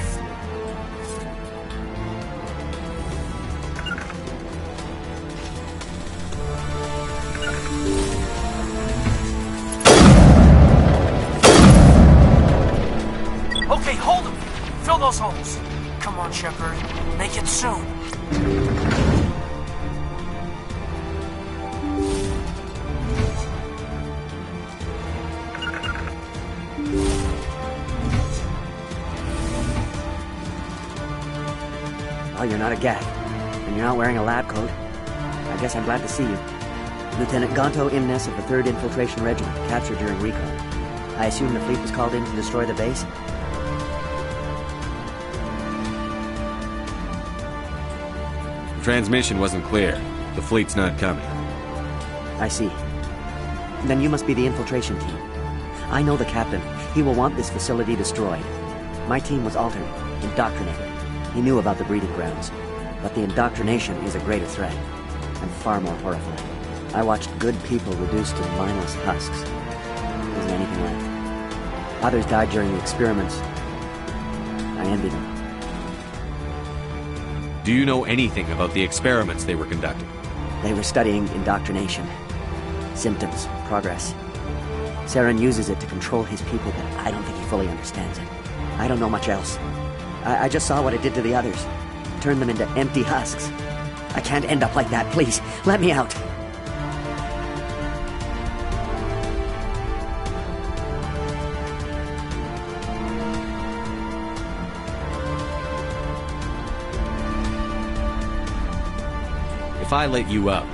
[SPEAKER 18] Okay, hold them! Fill those holes. Come on, Shepard. Make it soon.
[SPEAKER 20] Oh, you're not a GAC, and you're not wearing a lab coat. I guess I'm glad to see you. Lieutenant Gonto Imnes of the 3rd Infiltration Regiment, captured during recon. I assume the fleet was called in to destroy the base?
[SPEAKER 2] The transmission wasn't clear. The fleet's not coming.
[SPEAKER 20] I see. Then you must be the infiltration team. I know the captain. He will want this facility destroyed. My team was altered, indoctrinated. He knew about the breeding grounds, but the indoctrination is a greater threat, and far more horrifying. I watched good people reduced to mindless husks. There wasn't anything left. Others died during the experiments. I envy them.
[SPEAKER 2] Do you know anything about the experiments they were conducting?
[SPEAKER 20] They were studying indoctrination. Symptoms, progress. Saren uses it to control his people, but I don't think he fully understands it. I don't know much else. I just saw what it did to the others. Turned them into empty husks. I can't end up like that, please. Let me out.
[SPEAKER 2] If I let you out,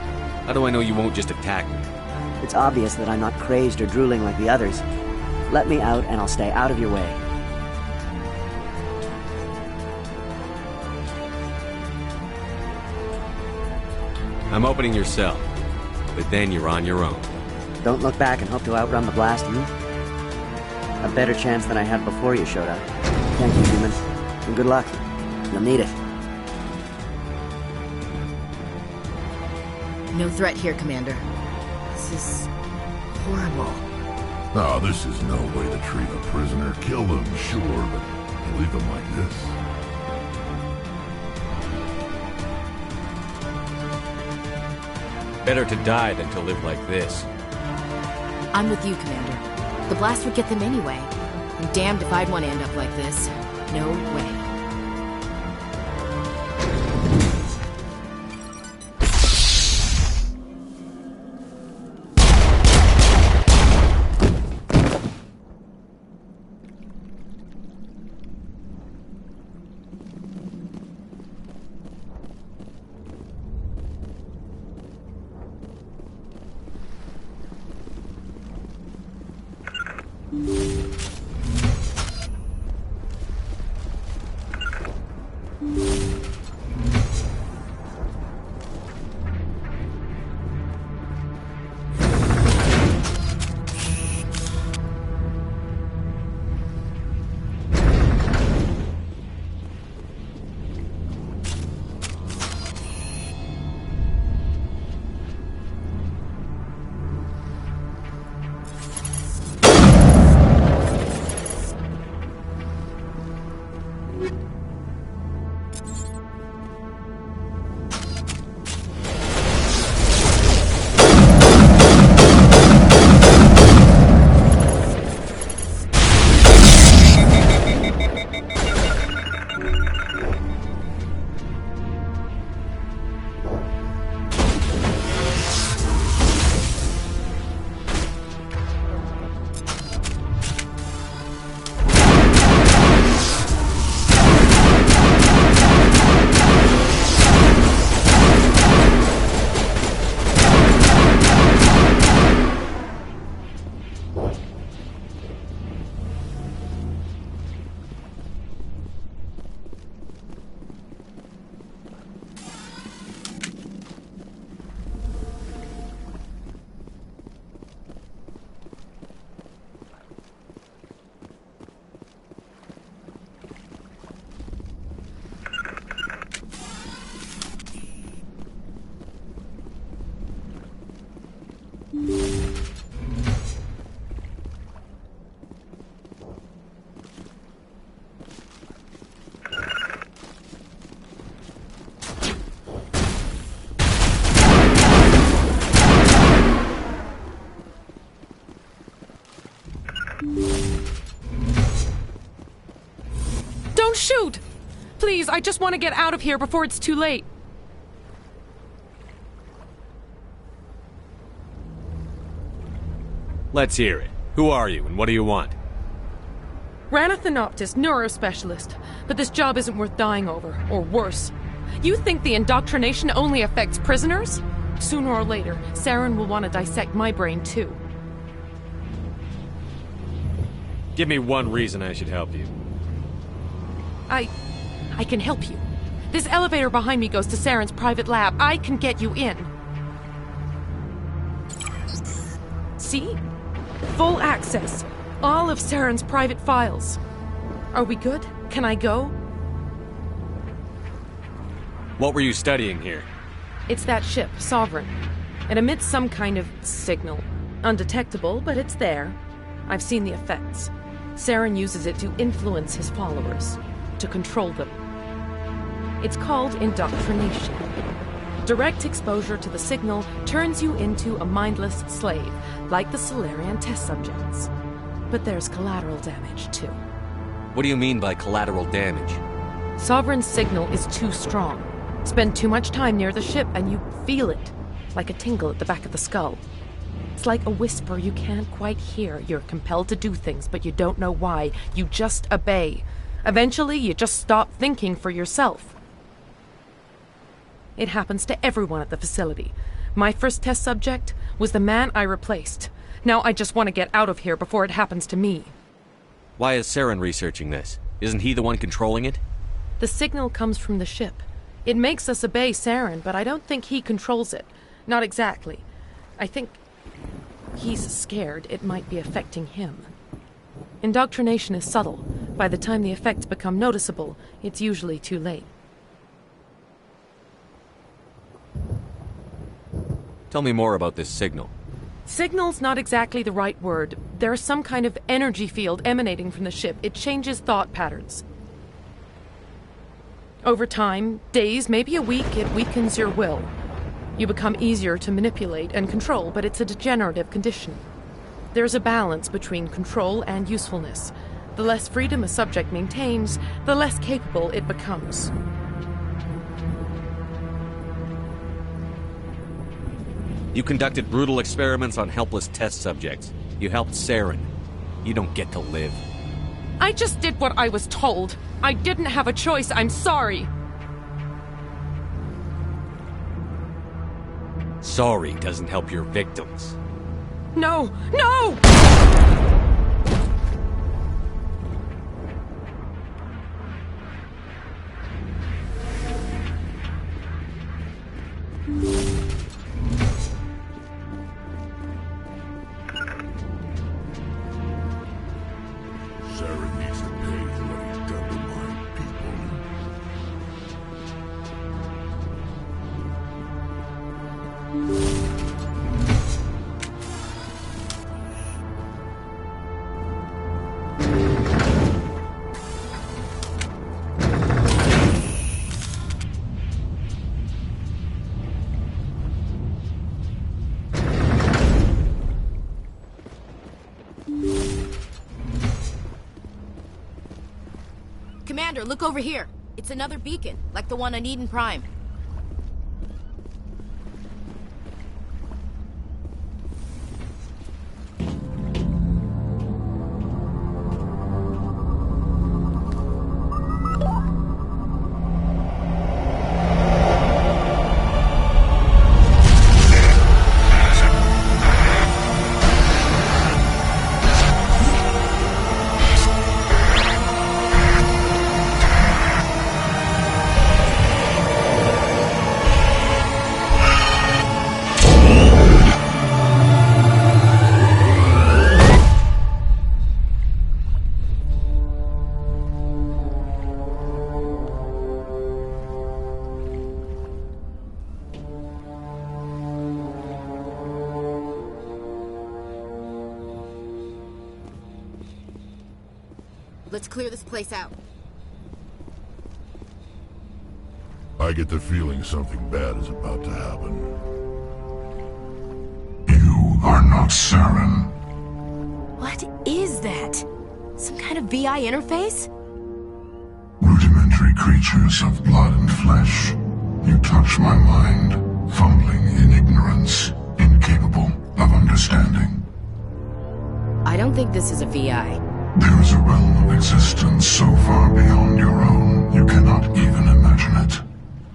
[SPEAKER 2] how do I know you won't just attack me?
[SPEAKER 20] It's obvious that I'm not crazed or drooling like the others. Let me out and I'll stay out of your way.
[SPEAKER 2] I'm opening your cell, but then you're on your own.
[SPEAKER 20] Don't look back and hope to outrun the blast, you? A better chance than I had before you showed up. Thank you, human. And good luck. You'll need it.
[SPEAKER 11] No threat here, Commander. This is horrible.
[SPEAKER 12] Oh, this is no way to treat a prisoner. Kill them, sure, but leave them like this.
[SPEAKER 2] Better to die than to live like this.
[SPEAKER 11] I'm with you, Commander. The blast would get them anyway. I'm damned if I'd want to end up like this. No way.
[SPEAKER 21] Don't shoot! Please, I just want to get out of here before it's too late.
[SPEAKER 2] Let's hear it. Who are you, and what do you want?
[SPEAKER 21] Rana Thanoptis, neurospecialist. But this job isn't worth dying over, or worse. You think the indoctrination only affects prisoners? Sooner or later, Saren will want to dissect my brain too.
[SPEAKER 2] Give me one reason I should help you.
[SPEAKER 21] I can help you. This elevator behind me goes to Saren's private lab. I can get you in. See? Full access. All of Saren's private files. Are we good? Can I go?
[SPEAKER 2] What were you studying here?
[SPEAKER 21] It's that ship, Sovereign. It emits some kind of signal. Undetectable, but it's there. I've seen the effects. Saren uses it to influence his followers, to control them. It's called indoctrination. Direct exposure to the signal turns you into a mindless slave, like the Salarian test subjects. But there's collateral damage, too.
[SPEAKER 2] What do you mean by collateral damage?
[SPEAKER 21] Sovereign's signal is too strong. Spend too much time near the ship and you feel it, like a tingle at the back of the skull. It's like a whisper you can't quite hear. You're compelled to do things, but you don't know why. You just obey. Eventually, you just stop thinking for yourself. It happens to everyone at the facility. My first test subject was the man I replaced. Now I just want to get out of here before it happens to me.
[SPEAKER 2] Why is Saren researching this? Isn't he the one controlling it?
[SPEAKER 21] The signal comes from the ship. It makes us obey Saren, but I don't think he controls it. Not exactly. I think he's scared it might be affecting him. Indoctrination is subtle. By the time the effects become noticeable, it's usually too late.
[SPEAKER 2] Tell me more about this signal.
[SPEAKER 21] Signal's not exactly the right word. There's some kind of energy field emanating from the ship. It changes thought patterns. Over time, days, maybe a week, it weakens your will. You become easier to manipulate and control, but it's a degenerative condition. There's a balance between control and usefulness. The less freedom a subject maintains, the less capable it becomes.
[SPEAKER 2] You conducted brutal experiments on helpless test subjects. You helped Saren. You don't get to live.
[SPEAKER 21] I just did what I was told. I didn't have a choice. I'm sorry.
[SPEAKER 2] Sorry doesn't help your victims.
[SPEAKER 21] No! No!
[SPEAKER 12] Saren needs to pay for what he's done to my people.
[SPEAKER 11] Commander, look over here. It's another beacon, like the one on Eden Prime. Let's clear this place out.
[SPEAKER 12] I get the feeling something bad is about to happen. You are not Saren.
[SPEAKER 11] What is that? Some kind of VI interface?
[SPEAKER 12] Rudimentary creatures of blood and flesh. You touch my mind, fumbling in ignorance, incapable of understanding.
[SPEAKER 11] I don't think this is a VI.
[SPEAKER 12] There is a realm of existence so far beyond your own, you cannot even imagine it.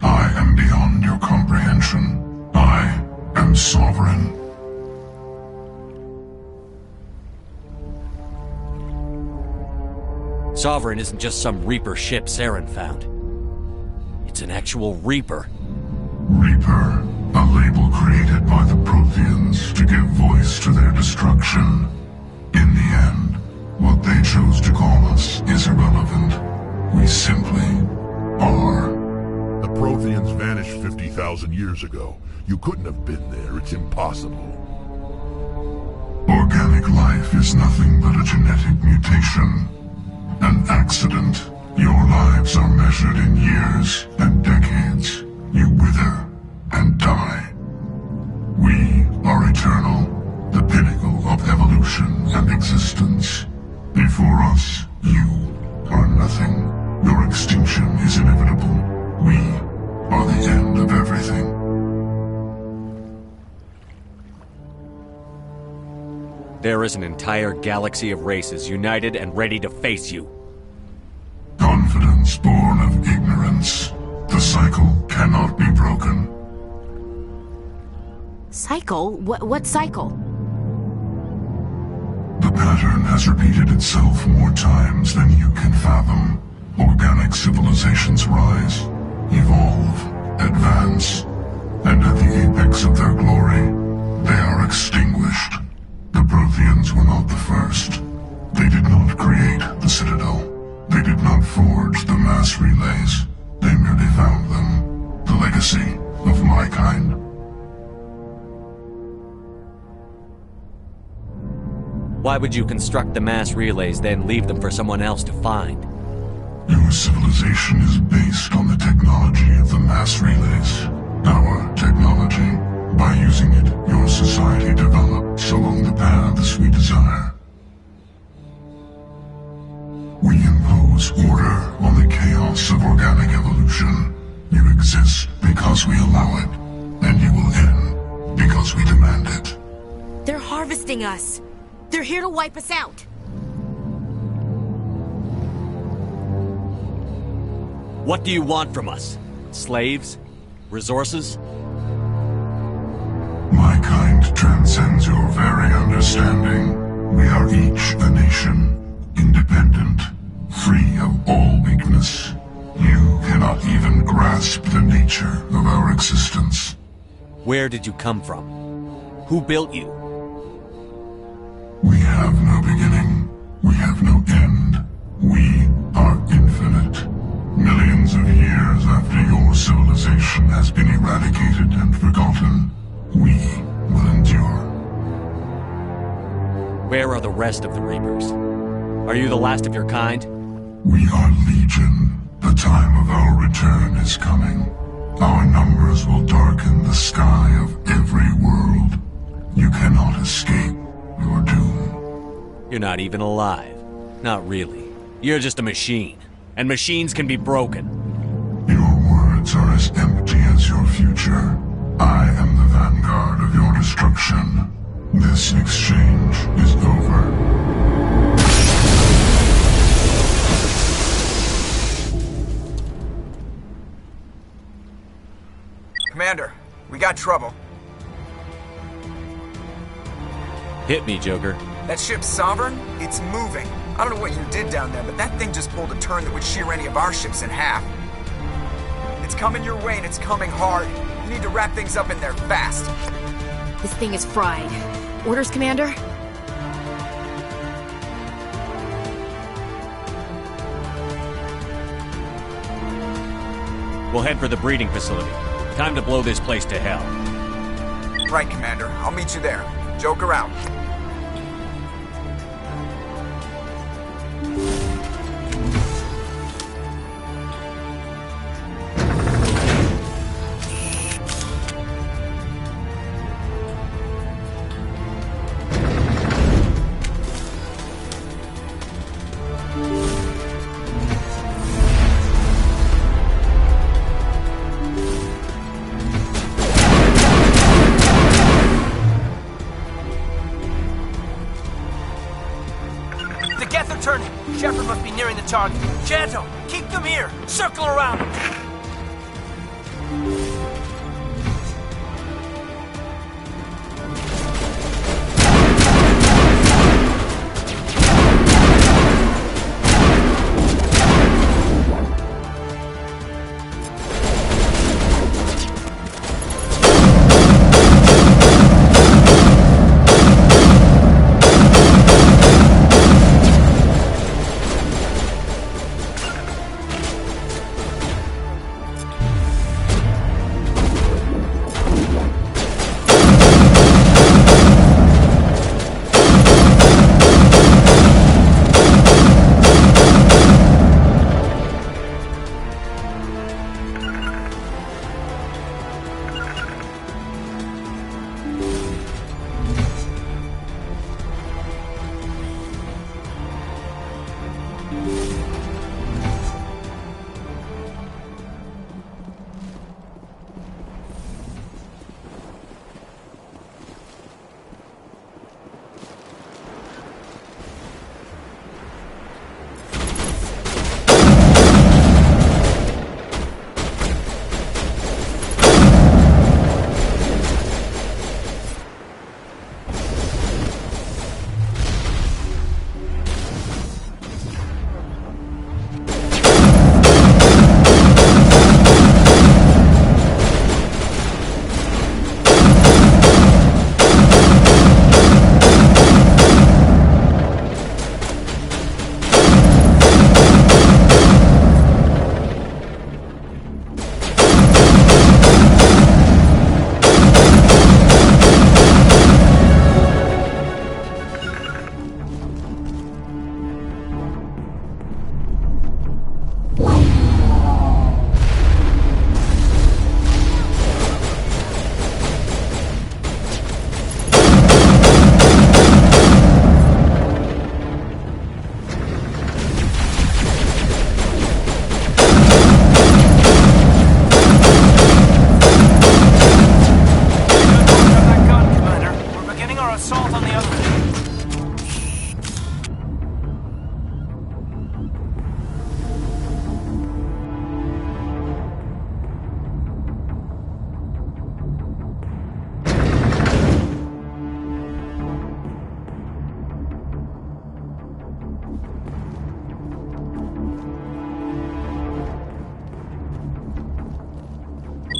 [SPEAKER 12] I am beyond your comprehension. I am sovereign.
[SPEAKER 2] Sovereign isn't just some Reaper ship Saren found. It's an actual Reaper.
[SPEAKER 12] Reaper, a label created by the Protheans to give voice to their destruction. In the end, what they chose to call us is irrelevant. We simply are. The Protheans vanished 50,000 years ago. You couldn't have been there. It's impossible. Organic life is nothing but a genetic mutation. An accident. Your lives are measured in years and decades. You wither and die. We are eternal, the pinnacle of evolution and existence. Before us, you are nothing. Your extinction is inevitable. We are the end of everything.
[SPEAKER 2] There is an entire galaxy of races united and ready to face you.
[SPEAKER 12] Confidence born of ignorance. The cycle cannot be broken.
[SPEAKER 11] Cycle? What cycle?
[SPEAKER 12] The pattern has repeated itself more times than you can fathom. Organic civilizations rise, evolve, advance, and at the apex of their glory, they are extinguished. The Protheans were not the first. They did not create the Citadel. They did not forge the mass relays. They merely found them. The legacy of my kind.
[SPEAKER 2] Why would you construct the mass relays, then leave them for someone else to find?
[SPEAKER 12] Your civilization is based on the technology of the mass relays. Our technology. By using it, your society develops along the paths we desire. We impose order on the chaos of organic evolution. You exist because we allow it, and you will end because we demand it.
[SPEAKER 11] They're harvesting us. They're here to wipe us out.
[SPEAKER 2] What do you want from us? Slaves? Resources?
[SPEAKER 12] My kind transcends your very understanding. We are each a nation, independent, free of all weakness. You cannot even grasp the nature of our existence.
[SPEAKER 2] Where did you come from? Who built you?
[SPEAKER 12] We have no beginning. We have no end. We are infinite. Millions of years after your civilization has been eradicated and forgotten, we will endure.
[SPEAKER 2] Where are the rest of the Reapers? Are you the last of your kind?
[SPEAKER 12] We are Legion. The time of our return is coming. Our numbers will darken the sky of every world. You cannot escape your doom.
[SPEAKER 2] You're not even alive. Not really. You're just a machine. And machines can be broken.
[SPEAKER 12] Your words are as empty as your future. I am the vanguard of your destruction. This exchange is over.
[SPEAKER 14] Commander, we got trouble.
[SPEAKER 2] Hit me, Joker.
[SPEAKER 14] That ship's Sovereign? It's moving. I don't know what you did down there, but that thing just pulled a turn that would shear any of our ships in half. It's coming your way and it's coming hard. You need to wrap things up in there fast.
[SPEAKER 11] This thing is fried. Orders, Commander?
[SPEAKER 2] We'll head for the breeding facility. Time to blow this place to hell.
[SPEAKER 14] Right, Commander. I'll meet you there. Joker out.
[SPEAKER 18] Geth are turning. Shepard must be nearing the target. Janto, keep them here. Circle around him.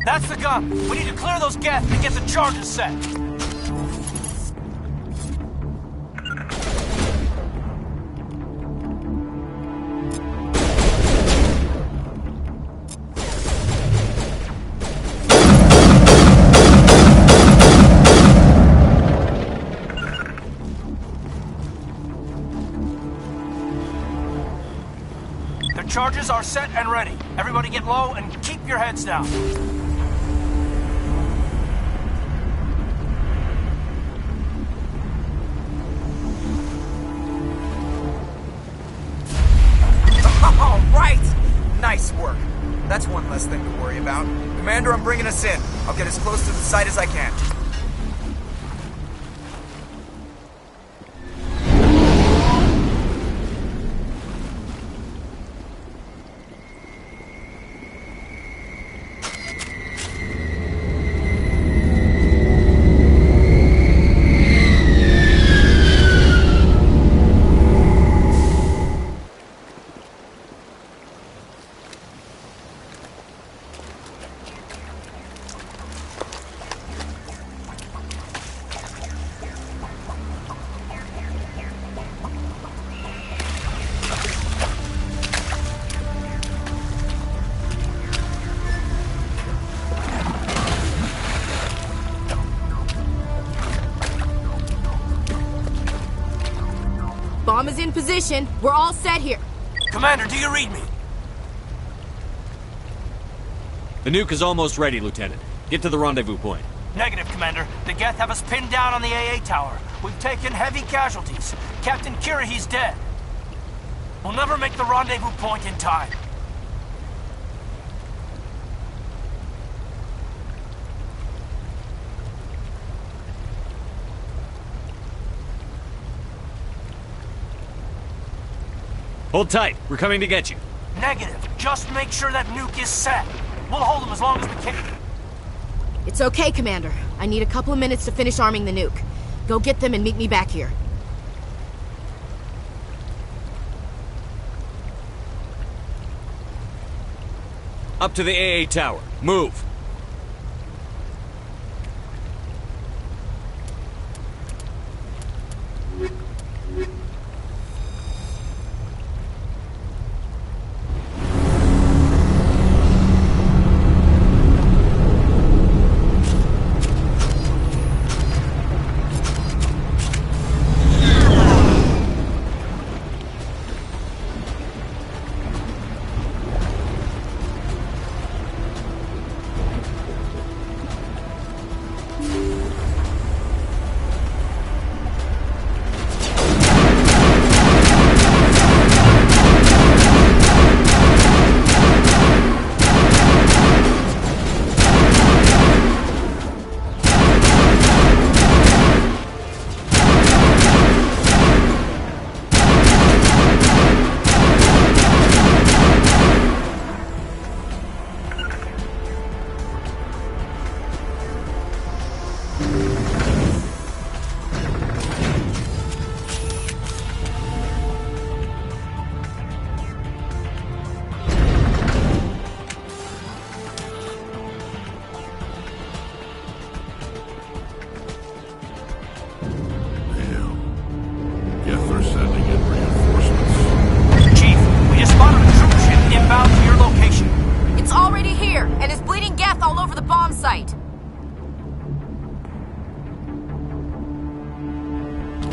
[SPEAKER 18] That's the gun. We need to clear those Geth and get the charges set. The charges are set and ready. Everybody get low and keep your heads down.
[SPEAKER 14] Nice work. That's one less thing to worry about. Commander, I'm bringing us in. I'll get as close to the site as I can.
[SPEAKER 11] Bomb is in position. We're all set here.
[SPEAKER 18] Commander, do you read me?
[SPEAKER 2] The nuke is almost ready, Lieutenant. Get to the rendezvous point.
[SPEAKER 18] Negative, Commander. The Geth have us pinned down on the AA tower. We've taken heavy casualties. Captain Kirahi's dead. We'll never make the rendezvous point in time.
[SPEAKER 2] Hold tight. We're coming to get you.
[SPEAKER 18] Negative. Just make sure that nuke is set. We'll hold them as long as we can.
[SPEAKER 11] It's okay, Commander. I need a couple of minutes to finish arming the nuke. Go get them and meet me back here.
[SPEAKER 2] Up to the AA tower. Move.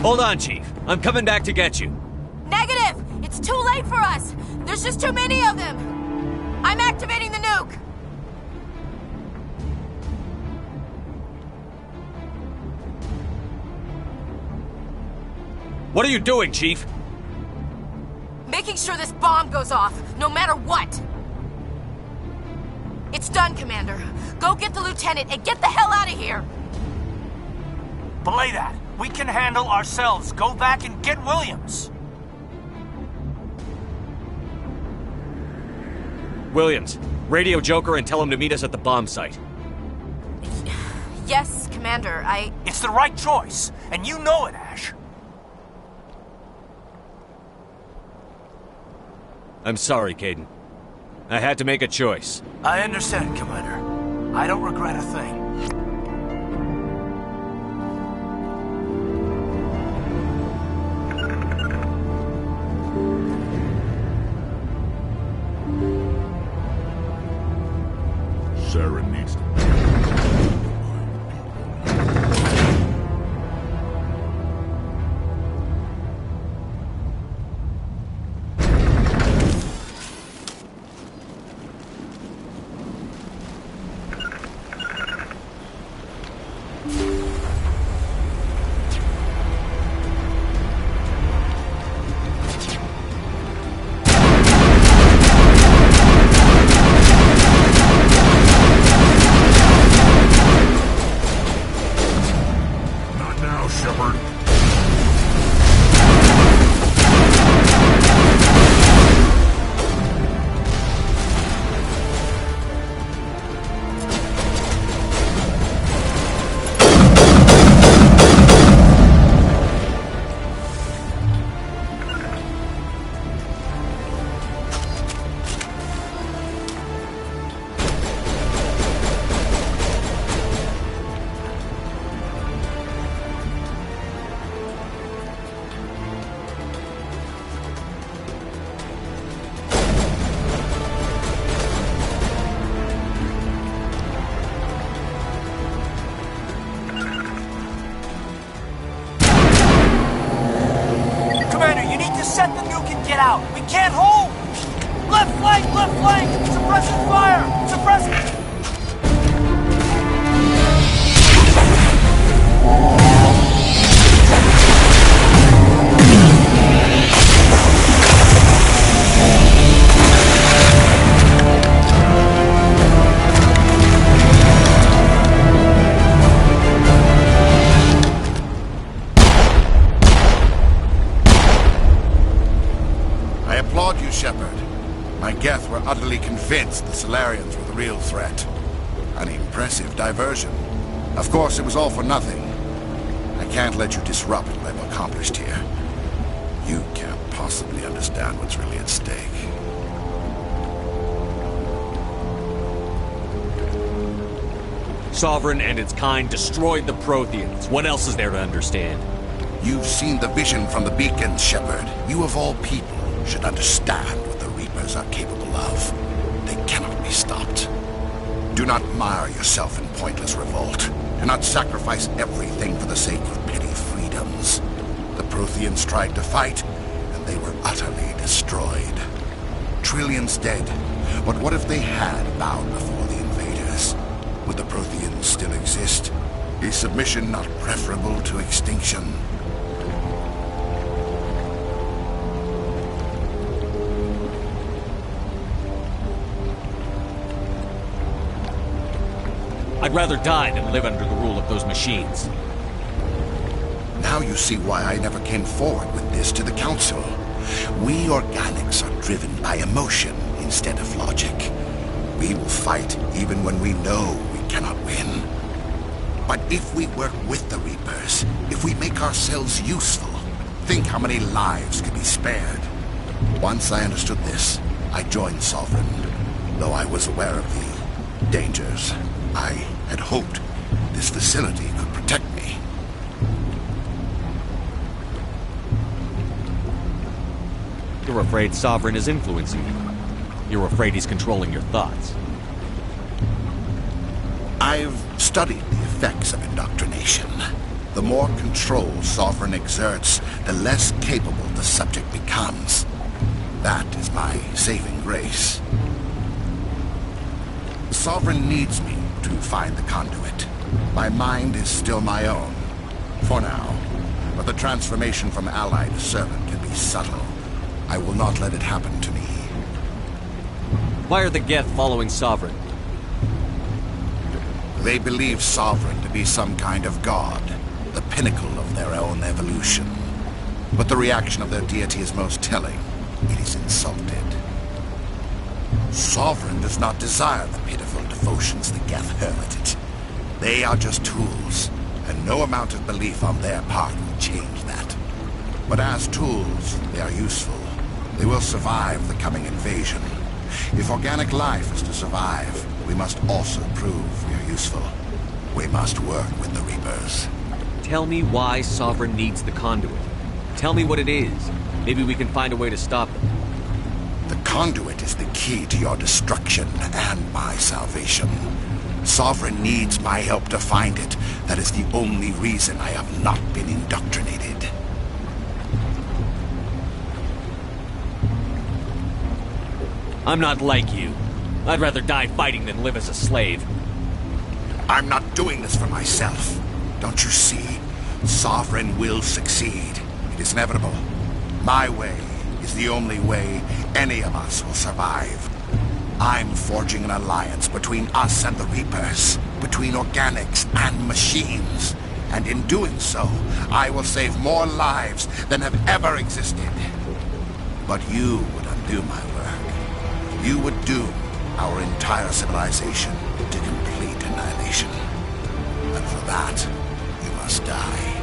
[SPEAKER 2] Hold on, Chief. I'm coming back to get you.
[SPEAKER 11] Negative! It's too late for us! There's just too many of them! I'm activating the nuke!
[SPEAKER 2] What are you doing, Chief?
[SPEAKER 11] Making sure this bomb goes off, no matter what! It's done, Commander. Go get the lieutenant and get the hell out of here!
[SPEAKER 18] Belay that. We can handle ourselves. Go back and get Williams.
[SPEAKER 2] Williams, radio Joker and tell him to meet us at the bomb site.
[SPEAKER 11] Yes, Commander,
[SPEAKER 18] It's the right choice, and you know it, Ash.
[SPEAKER 2] I'm sorry, Kaidan. I had to make a choice.
[SPEAKER 18] I understand, Commander. I don't regret a thing.
[SPEAKER 12] Saren needs to...
[SPEAKER 18] Set the nuke and get out. We can't hold. Left flank, left flank. Suppressing fire. Suppressing.
[SPEAKER 14] I
[SPEAKER 7] applaud you, Shepard. My Geth were utterly convinced the Solarians were the real threat. An impressive diversion. Of course, it was all for nothing. I can't let you disrupt what I've accomplished here. You can't possibly understand what's really at stake.
[SPEAKER 2] Sovereign and its kind destroyed the Protheans. What else is there to understand?
[SPEAKER 7] You've seen the vision from the beacons, Shepard. You of all people should understand what the Reapers are capable of. They cannot be stopped. Do not mire yourself in pointless revolt. Do not sacrifice everything for the sake of petty freedoms. The Protheans tried to fight, and they were utterly destroyed. Trillions dead. But what if they had bowed before the invaders? Would the Protheans still exist? Is submission not preferable to extinction?
[SPEAKER 2] I'd rather die than live under the rule of those machines.
[SPEAKER 7] Now you see why I never came forward with this to the Council. We organics are driven by emotion instead of logic. We will fight even when we know we cannot win. But if we work with the Reapers, if we make ourselves useful, think how many lives could be spared. Once I understood this, I joined Sovereign, though I was aware of the dangers. I had hoped this facility could protect me.
[SPEAKER 2] You're afraid Sovereign is influencing you. You're afraid he's controlling your thoughts.
[SPEAKER 7] I've studied the effects of indoctrination. The more control Sovereign exerts, the less capable the subject becomes. That is my saving grace. Sovereign needs me to find the conduit. My mind is still my own, for now. But the transformation from ally to servant can be subtle. I will not let it happen to me.
[SPEAKER 2] Why are the Geth following Sovereign?
[SPEAKER 7] They believe Sovereign to be some kind of god, the pinnacle of their own evolution. But the reaction of their deity is most telling. It is insulted. Sovereign does not desire the pitiful devotions the Geth hurl at it. They are just tools, and no amount of belief on their part will change that. But as tools, they are useful. They will survive the coming invasion. If organic life is to survive, we must also prove we are useful. We must work with the Reapers.
[SPEAKER 2] Tell me why Sovereign needs the conduit. Tell me what it is. Maybe we can find a way to stop them.
[SPEAKER 7] The conduit is the key to your destruction and my salvation. Sovereign needs my help to find it. That is the only reason I have not been indoctrinated.
[SPEAKER 2] I'm not like you. I'd rather die fighting than live as a slave.
[SPEAKER 7] I'm not doing this for myself. Don't you see? Sovereign will succeed. It is inevitable. My way is the only way any of us will survive. I'm forging an alliance between us and the Reapers, between organics and machines. And in doing so, I will save more lives than have ever existed. But you would undo my work. You would doom our entire civilization to complete annihilation. And for that, you must die.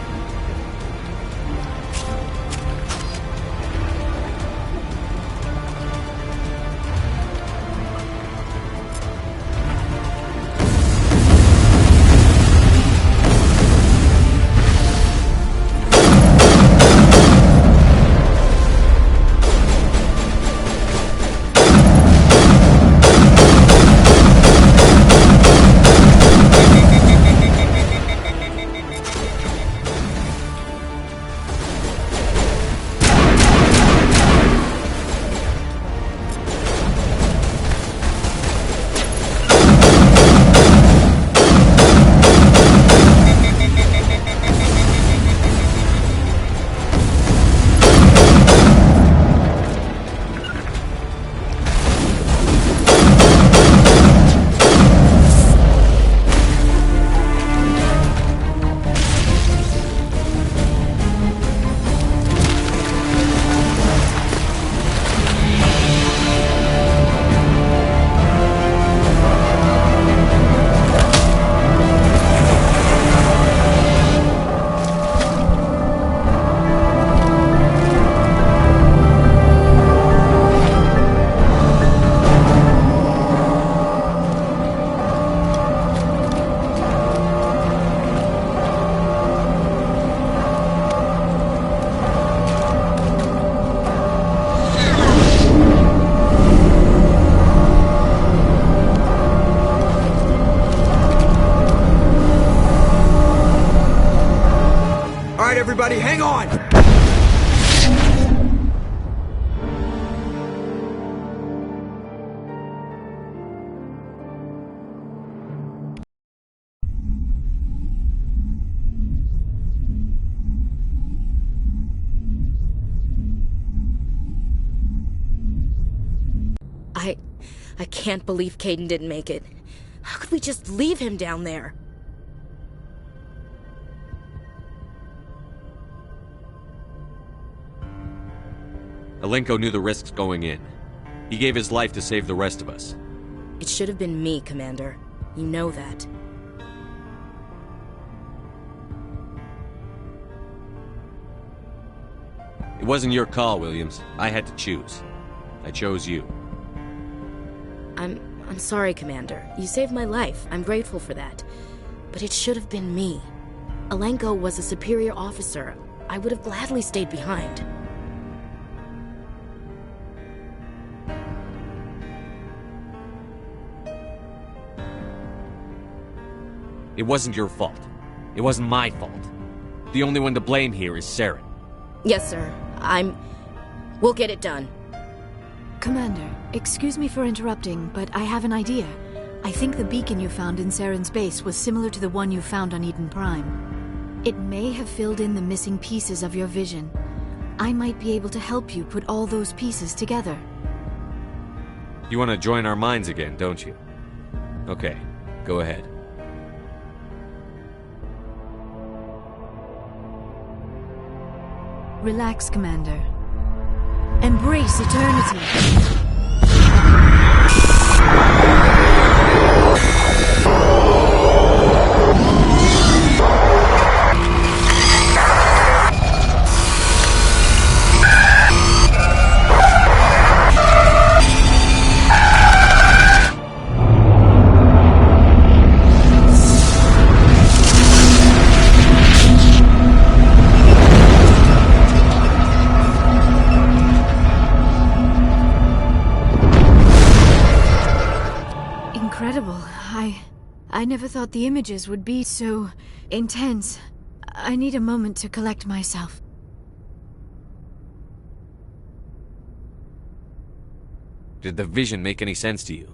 [SPEAKER 8] I can't believe Kaidan didn't make it. How could we just leave him down there?
[SPEAKER 2] Alenko knew the risks going in. He gave his life to save the rest of us.
[SPEAKER 8] It should have been me, Commander. You know that.
[SPEAKER 2] It wasn't your call, Williams. I had to choose. I chose you.
[SPEAKER 8] I'm sorry, Commander. You saved my life. I'm grateful for that. But it should have been me. Alenko was a superior officer. I would have gladly stayed behind.
[SPEAKER 2] It wasn't your fault. It wasn't my fault. The only one to blame here is Saren.
[SPEAKER 8] Yes, sir. We'll get it done.
[SPEAKER 13] Commander, excuse me for interrupting, but I have an idea. I think the beacon you found in Saren's base was similar to the one you found on Eden Prime. It may have filled in the missing pieces of your vision. I might be able to help you put all those pieces together.
[SPEAKER 2] You want to join our minds again, don't you? Okay, go ahead.
[SPEAKER 13] Relax, Commander. Embrace eternity. I never thought the images would be so intense. I need a moment to collect myself.
[SPEAKER 2] Did the vision make any sense to you?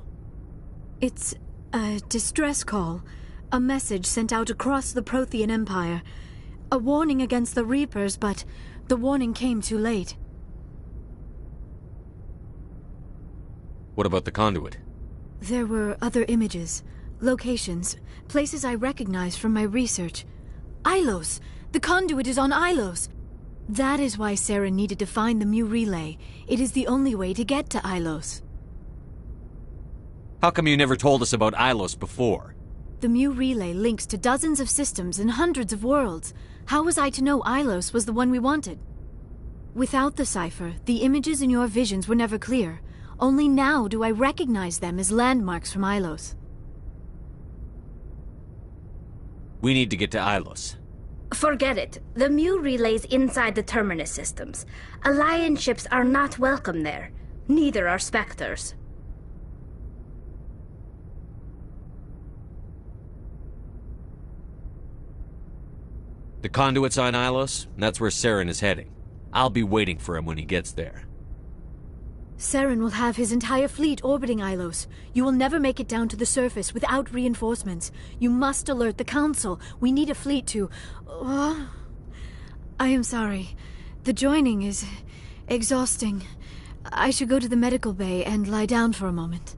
[SPEAKER 13] It's a distress call. A message sent out across the Prothean Empire. A warning against the Reapers, but the warning came too late.
[SPEAKER 2] What about the conduit?
[SPEAKER 13] There were other images. Locations, places I recognize from my research. Ilos! The conduit is on Ilos! That is why Saren needed to find the Mu relay. It is the only way to get to Ilos.
[SPEAKER 2] How come you never told us about Ilos before?
[SPEAKER 13] The Mu relay links to dozens of systems and hundreds of worlds. How was I to know Ilos was the one we wanted? Without the cipher, the images in your visions were never clear. Only now do I recognize them as landmarks from Ilos.
[SPEAKER 2] We need to get to Ilos.
[SPEAKER 1] Forget it. The Mu relay's inside the Terminus systems. Alliance ships are not welcome there. Neither are Spectres.
[SPEAKER 2] The conduit's on Ilos, and that's where Saren is heading. I'll be waiting for him when he gets there.
[SPEAKER 13] Saren will have his entire fleet orbiting Ilos. You will never make it down to the surface without reinforcements. You must alert the Council. We need a fleet to... I am sorry. The joining is exhausting. I should go to the medical bay and lie down for a moment.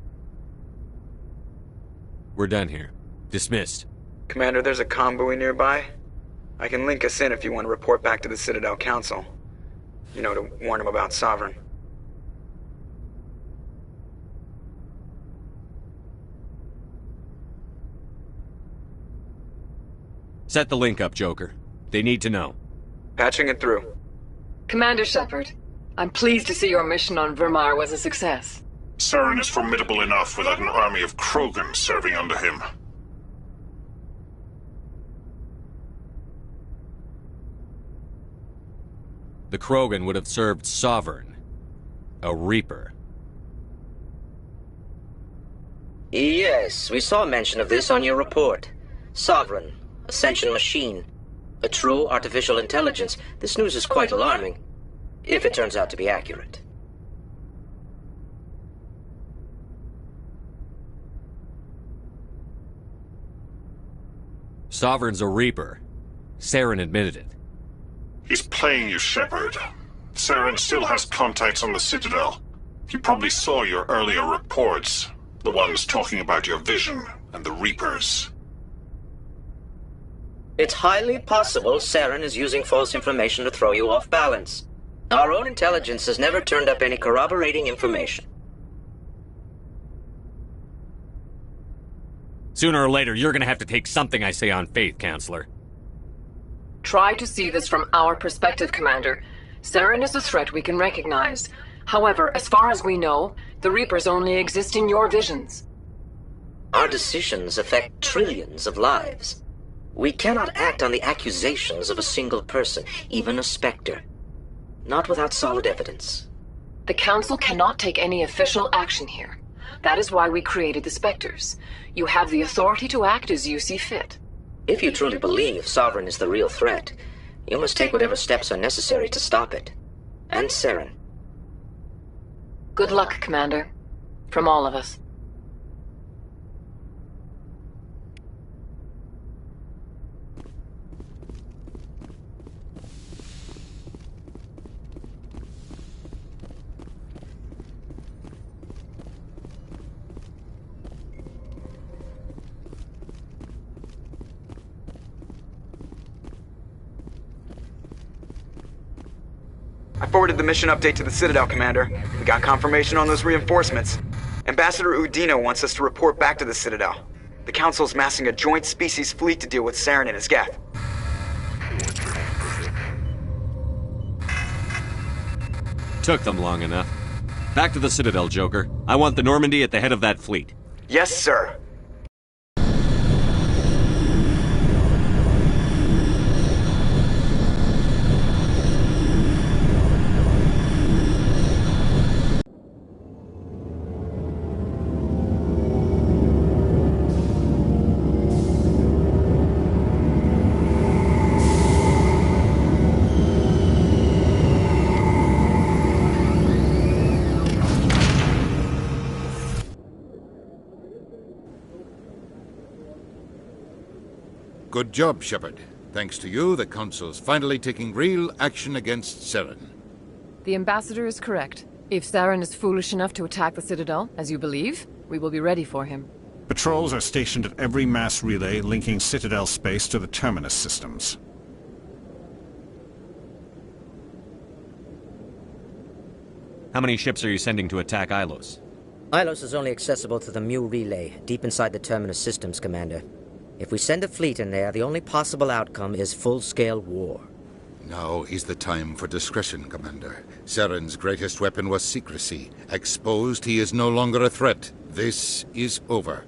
[SPEAKER 2] We're done here. Dismissed.
[SPEAKER 4] Commander, there's a comm buoy nearby. I can link us in if you want to report back to the Citadel Council. You know, to warn them about Sovereign.
[SPEAKER 2] Set the link up, Joker. They need to know.
[SPEAKER 4] Patching it through.
[SPEAKER 22] Commander Shepard, I'm pleased to see your mission on Virmire was a success.
[SPEAKER 12] Saren is formidable enough without an army of Krogan serving under him.
[SPEAKER 2] The Krogan would have served Sovereign. A Reaper.
[SPEAKER 23] Yes, we saw mention of this on your report. Sovereign. Ascension machine. A true artificial intelligence. This news is quite alarming, if it turns out to be accurate.
[SPEAKER 2] Sovereign's a Reaper. Saren admitted it.
[SPEAKER 12] He's playing you, Shepard. Saren still has contacts on the Citadel.
[SPEAKER 5] You probably saw your earlier reports. The ones talking about your vision and the Reapers.
[SPEAKER 23] It's highly possible Saren is using false information to throw you off balance. Our own intelligence has never turned up any corroborating information.
[SPEAKER 2] Sooner or later, you're gonna have to take something I say on faith, Counselor.
[SPEAKER 22] Try to see this from our perspective, Commander. Saren is a threat we can recognize. However, as far as we know, the Reapers only exist in your visions.
[SPEAKER 23] Our decisions affect trillions of lives. We cannot act on the accusations of a single person, even a Spectre. Not without solid evidence.
[SPEAKER 22] The Council cannot take any official action here. That is why we created the Spectres. You have the authority to act as you see fit.
[SPEAKER 23] If you truly believe Sovereign is the real threat, you must take whatever steps are necessary to stop it. And Saren.
[SPEAKER 22] Good luck, Commander. From all of us.
[SPEAKER 4] I forwarded the mission update to the Citadel, Commander. We got confirmation on those reinforcements. Ambassador Udina wants us to report back to the Citadel. The Council's massing a joint species fleet to deal with Saren and his Geth.
[SPEAKER 2] Took them long enough. Back to the Citadel, Joker. I want the Normandy at the head of that fleet.
[SPEAKER 4] Yes, sir.
[SPEAKER 7] Good job, Shepard. Thanks to you, the Council's finally taking real action against Saren.
[SPEAKER 22] The Ambassador is correct. If Saren is foolish enough to attack the Citadel, as you believe, we will be ready for him.
[SPEAKER 5] Patrols are stationed at every mass relay linking Citadel space to the Terminus systems.
[SPEAKER 2] How many ships are you sending to attack Ilos?
[SPEAKER 23] Ilos is only accessible to the Mu relay, deep inside the Terminus systems, Commander. If we send a fleet in there, the only possible outcome is full-scale war.
[SPEAKER 7] Now is the time for discretion, Commander. Saren's greatest weapon was secrecy. Exposed, he is no longer a threat. This is over.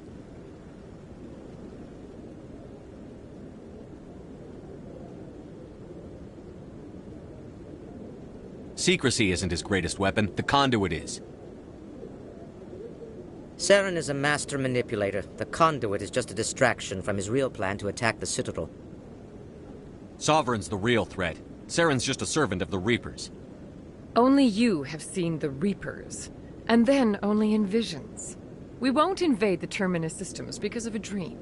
[SPEAKER 2] Secrecy isn't his greatest weapon. The conduit is.
[SPEAKER 23] Saren is a master manipulator. The conduit is just a distraction from his real plan to attack the Citadel.
[SPEAKER 2] Sovereign's the real threat. Saren's just a servant of the Reapers.
[SPEAKER 22] Only you have seen the Reapers, and then only in visions. We won't invade the Terminus systems because of a dream.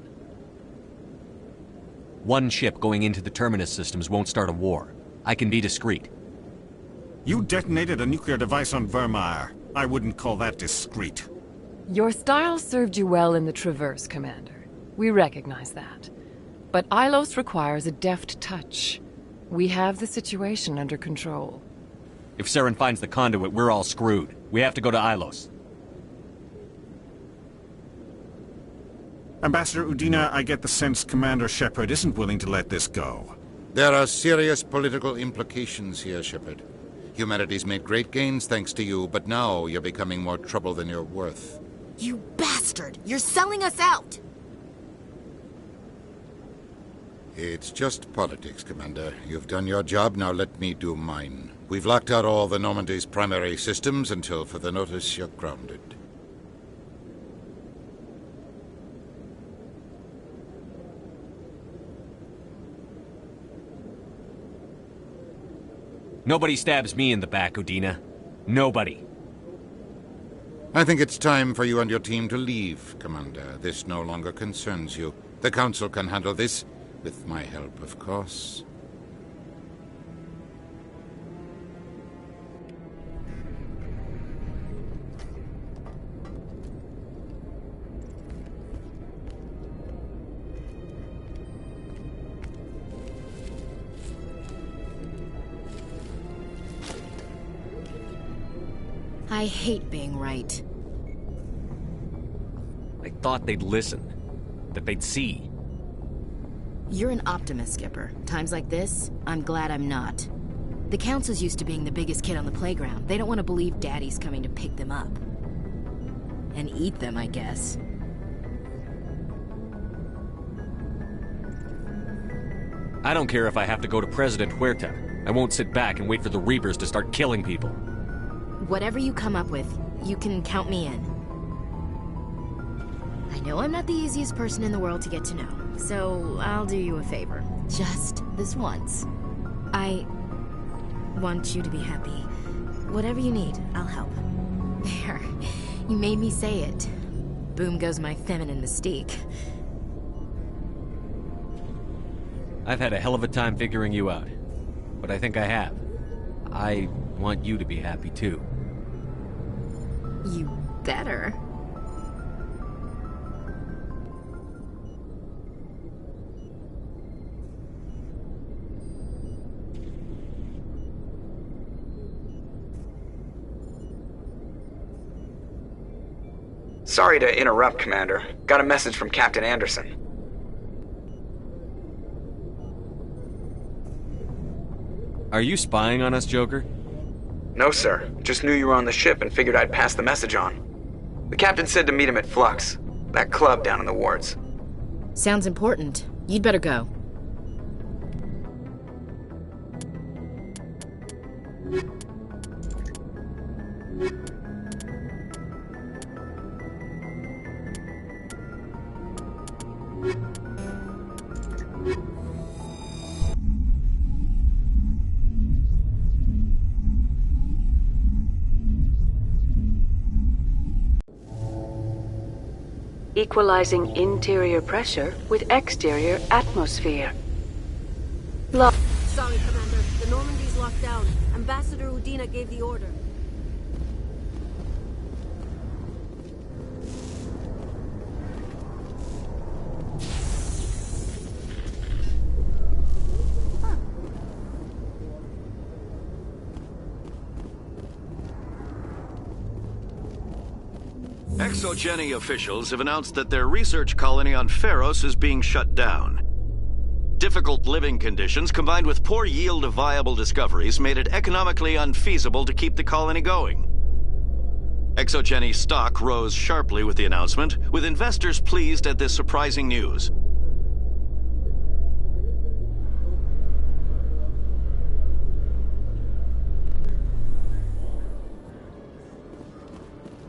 [SPEAKER 2] One ship going into the Terminus systems won't start a war. I can be discreet.
[SPEAKER 5] You detonated a nuclear device on Virmire. I wouldn't call that discreet.
[SPEAKER 22] Your style served you well in the Traverse, Commander. We recognize that. But Ilos requires a deft touch. We have the situation under control.
[SPEAKER 2] If Saren finds the conduit, we're all screwed. We have to go to Ilos.
[SPEAKER 5] Ambassador Udina, I get the sense Commander Shepard isn't willing to let this go.
[SPEAKER 7] There are serious political implications here, Shepard. Humanity's made great gains thanks to you, but now you're becoming more trouble than you're worth.
[SPEAKER 11] You bastard! You're selling us out!
[SPEAKER 7] It's just politics, Commander. You've done your job, now let me do mine. We've locked out all the Normandy's primary systems until further notice you're grounded.
[SPEAKER 2] Nobody stabs me in the back, Udina. Nobody.
[SPEAKER 7] I think it's time for you and your team to leave, Commander. This no longer concerns you. The Council can handle this, with my help, of course.
[SPEAKER 8] I hate being right.
[SPEAKER 2] I thought they'd listen. That they'd see.
[SPEAKER 8] You're an optimist, Skipper. Times like this, I'm glad I'm not. The Council's used to being the biggest kid on the playground. They don't want to believe Daddy's coming to pick them up. And eat them, I guess.
[SPEAKER 2] I don't care if I have to go to President Huerta. I won't sit back and wait for the Reapers to start killing people.
[SPEAKER 8] Whatever you come up with, you can count me in. I know I'm not the easiest person in the world to get to know, so I'll do you a favor. Just this once. I want you to be happy. Whatever you need, I'll help. There. You made me say it. Boom goes my feminine mystique.
[SPEAKER 2] I've had a hell of a time figuring you out. But I think I have. I want you to be happy too.
[SPEAKER 8] You better.
[SPEAKER 4] Sorry to interrupt, Commander. Got a message from Captain Anderson.
[SPEAKER 2] Are you spying on us, Joker?
[SPEAKER 4] No, sir. Just knew you were on the ship and figured I'd pass the message on. The captain said to meet him at Flux, that club down in the wards.
[SPEAKER 8] Sounds important. You'd better go.
[SPEAKER 6] Equalizing interior pressure with exterior atmosphere.
[SPEAKER 10] Sorry, Commander. The Normandy's locked down. Ambassador Udina gave the order.
[SPEAKER 16] ExoGeni officials have announced that their research colony on Feros is being shut down. Difficult living conditions combined with poor yield of viable discoveries made it economically unfeasible to keep the colony going. ExoGeni stock rose sharply with the announcement, with investors pleased at this surprising news.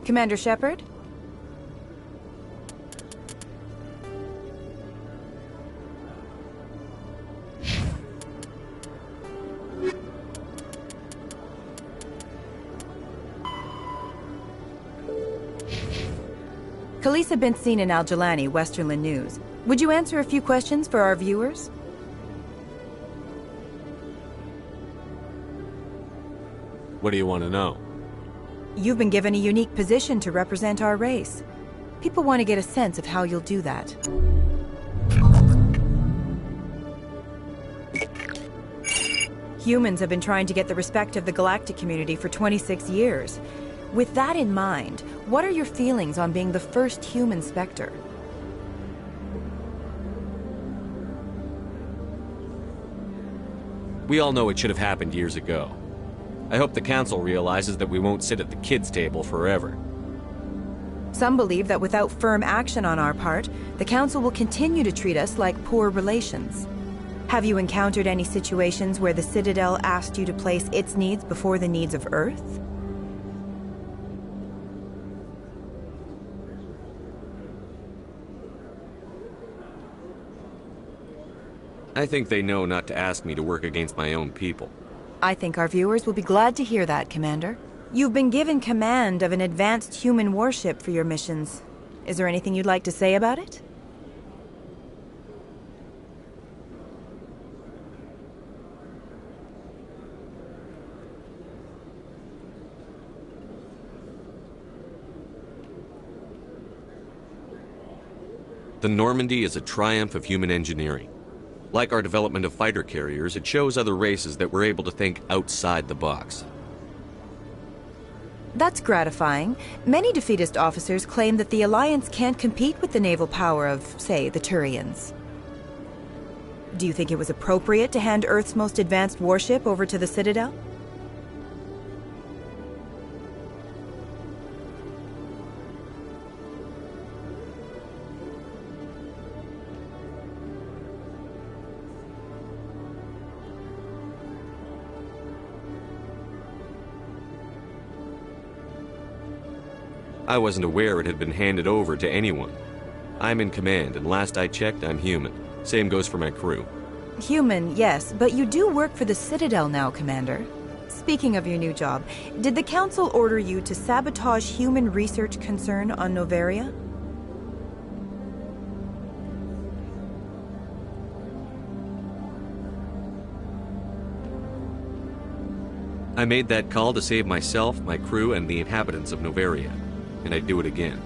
[SPEAKER 24] Commander Shepard? Khaleesa been seen in Al-Jalani, Westerland News. Would you answer a few questions for our viewers?
[SPEAKER 2] What do you want to know?
[SPEAKER 24] You've been given a unique position to represent our race. People want to get a sense of how you'll do that. Humans have been trying to get the respect of the galactic community for 26 years. With that in mind, what are your feelings on being the first human Spectre?
[SPEAKER 2] We all know it should have happened years ago. I hope the Council realizes that we won't sit at the kids' table forever.
[SPEAKER 24] Some believe that without firm action on our part, the Council will continue to treat us like poor relations. Have you encountered any situations where the Citadel asked you to place its needs before the needs of Earth?
[SPEAKER 2] I think they know not to ask me to work against my own people.
[SPEAKER 24] I think our viewers will be glad to hear that, Commander. You've been given command of an advanced human warship for your missions. Is there anything you'd like to say about it?
[SPEAKER 2] The Normandy is a triumph of human engineering. Like our development of fighter carriers, it shows other races that we're able to think outside the box.
[SPEAKER 24] That's gratifying. Many defeatist officers claim that the Alliance can't compete with the naval power of, say, the Turians. Do you think it was appropriate to hand Earth's most advanced warship over to the Citadel?
[SPEAKER 2] I wasn't aware it had been handed over to anyone. I'm in command, and last I checked, I'm human. Same goes for my crew.
[SPEAKER 24] Human, yes, but you do work for the Citadel now, Commander. Speaking of your new job, did the Council order you to sabotage human research concern on Noveria?
[SPEAKER 2] I made that call to save myself, my crew, and the inhabitants of Noveria. And I'd do it again.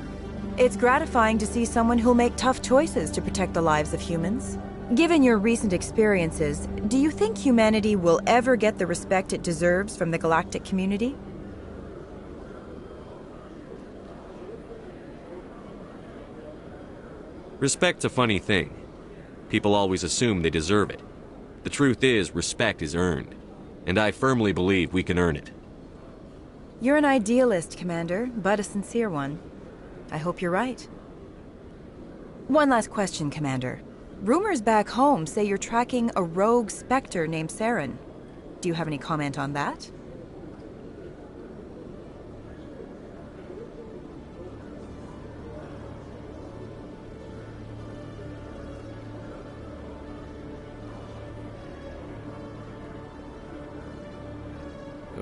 [SPEAKER 24] It's gratifying to see someone who'll make tough choices to protect the lives of humans. Given your recent experiences, do you think humanity will ever get the respect it deserves from the galactic community?
[SPEAKER 2] Respect's a funny thing. People always assume they deserve it. The truth is, respect is earned. And I firmly believe we can earn it.
[SPEAKER 24] You're an idealist, Commander, but a sincere one. I hope you're right. One last question, Commander. Rumors back home say you're tracking a rogue Spectre named Saren. Do you have any comment on that?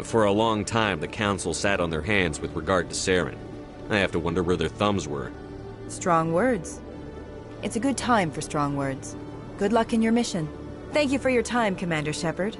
[SPEAKER 2] For a long time, the Council sat on their hands with regard to Saren. I have to wonder where their thumbs were.
[SPEAKER 24] Strong words. It's a good time for strong words. Good luck in your mission. Thank you for your time, Commander Shepard.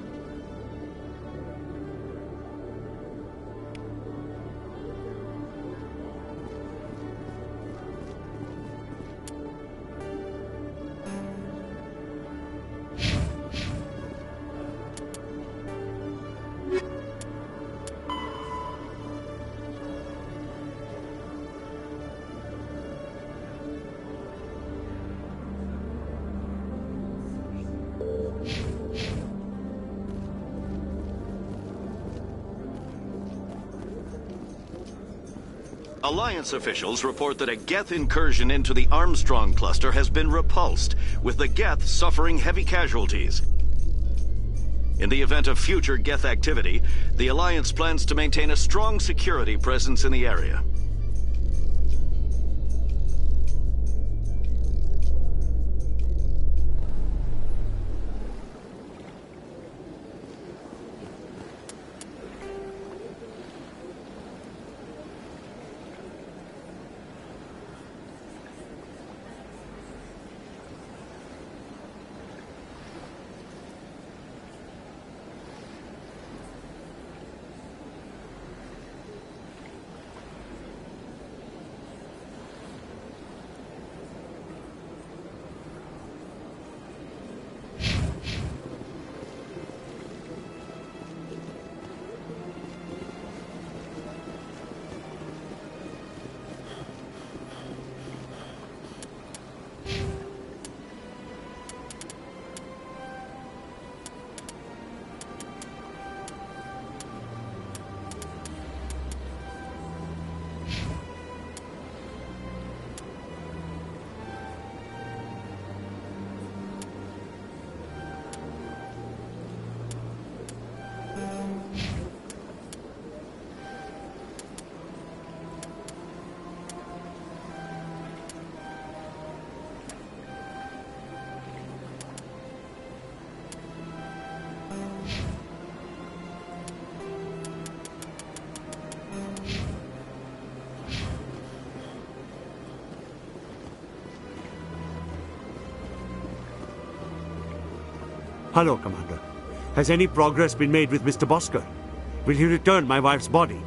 [SPEAKER 16] Alliance officials report that a Geth incursion into the Armstrong cluster has been repulsed, with the Geth suffering heavy casualties. In the event of future Geth activity, the Alliance plans to maintain a strong security presence in the area.
[SPEAKER 3] Hello, Commander. Has any progress been made with Mr. Bosker? Will he return my wife's body?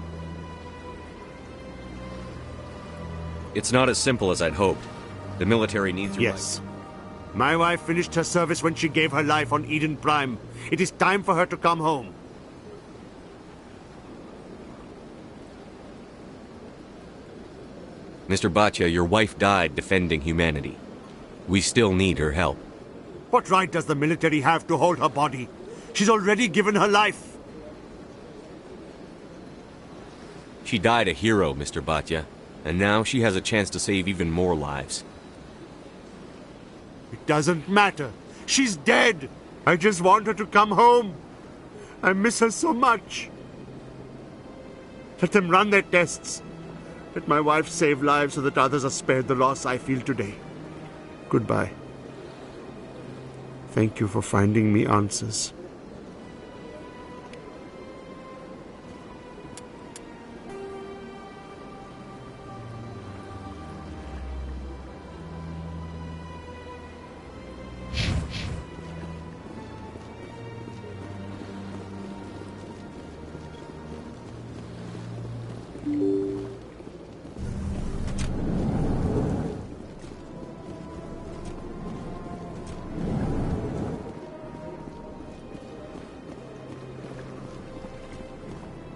[SPEAKER 2] It's not as simple as I'd hoped. The military needs her.
[SPEAKER 3] Yes. My wife finished her service when she gave her life on Eden Prime. It is time for her to come home.
[SPEAKER 2] Mr. Bhatia, your wife died defending humanity. We still need her help.
[SPEAKER 3] What right does the military have to hold her body? She's already given her life.
[SPEAKER 2] She died a hero, Mr. Bhatia, and now she has a chance to save even more lives.
[SPEAKER 3] It doesn't matter. She's dead. I just want her to come home. I miss her so much. Let them run their tests. Let my wife save lives so that others are spared the loss I feel today. Goodbye. Thank you for finding me answers.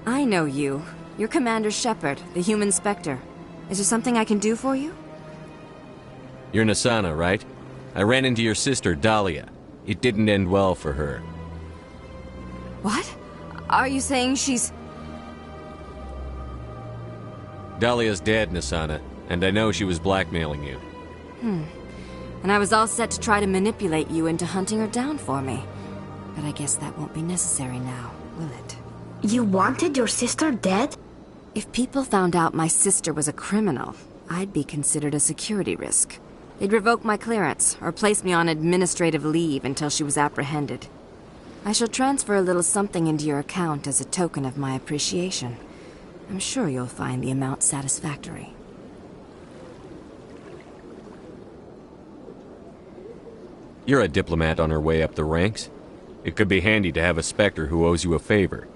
[SPEAKER 9] I know you. You're Commander Shepard, the human Spectre. Is there something I can do for you?
[SPEAKER 2] You're Nassana, right? I ran into your sister, Dahlia. It didn't end well for her.
[SPEAKER 9] What? Are you saying she's...
[SPEAKER 2] Dahlia's dead, Nassana, and I know she was blackmailing you.
[SPEAKER 9] And I was all set to try to manipulate you into hunting her down for me. But I guess that won't be necessary now, will it?
[SPEAKER 1] You wanted your sister dead?
[SPEAKER 9] If people found out my sister was a criminal, I'd be considered a security risk. They'd revoke my clearance, or place me on administrative leave until she was apprehended. I shall transfer a little something into your account as a token of my appreciation. I'm sure you'll find the amount satisfactory.
[SPEAKER 2] You're a diplomat on her way up the ranks. It could be handy to have a Spectre who owes you a favor.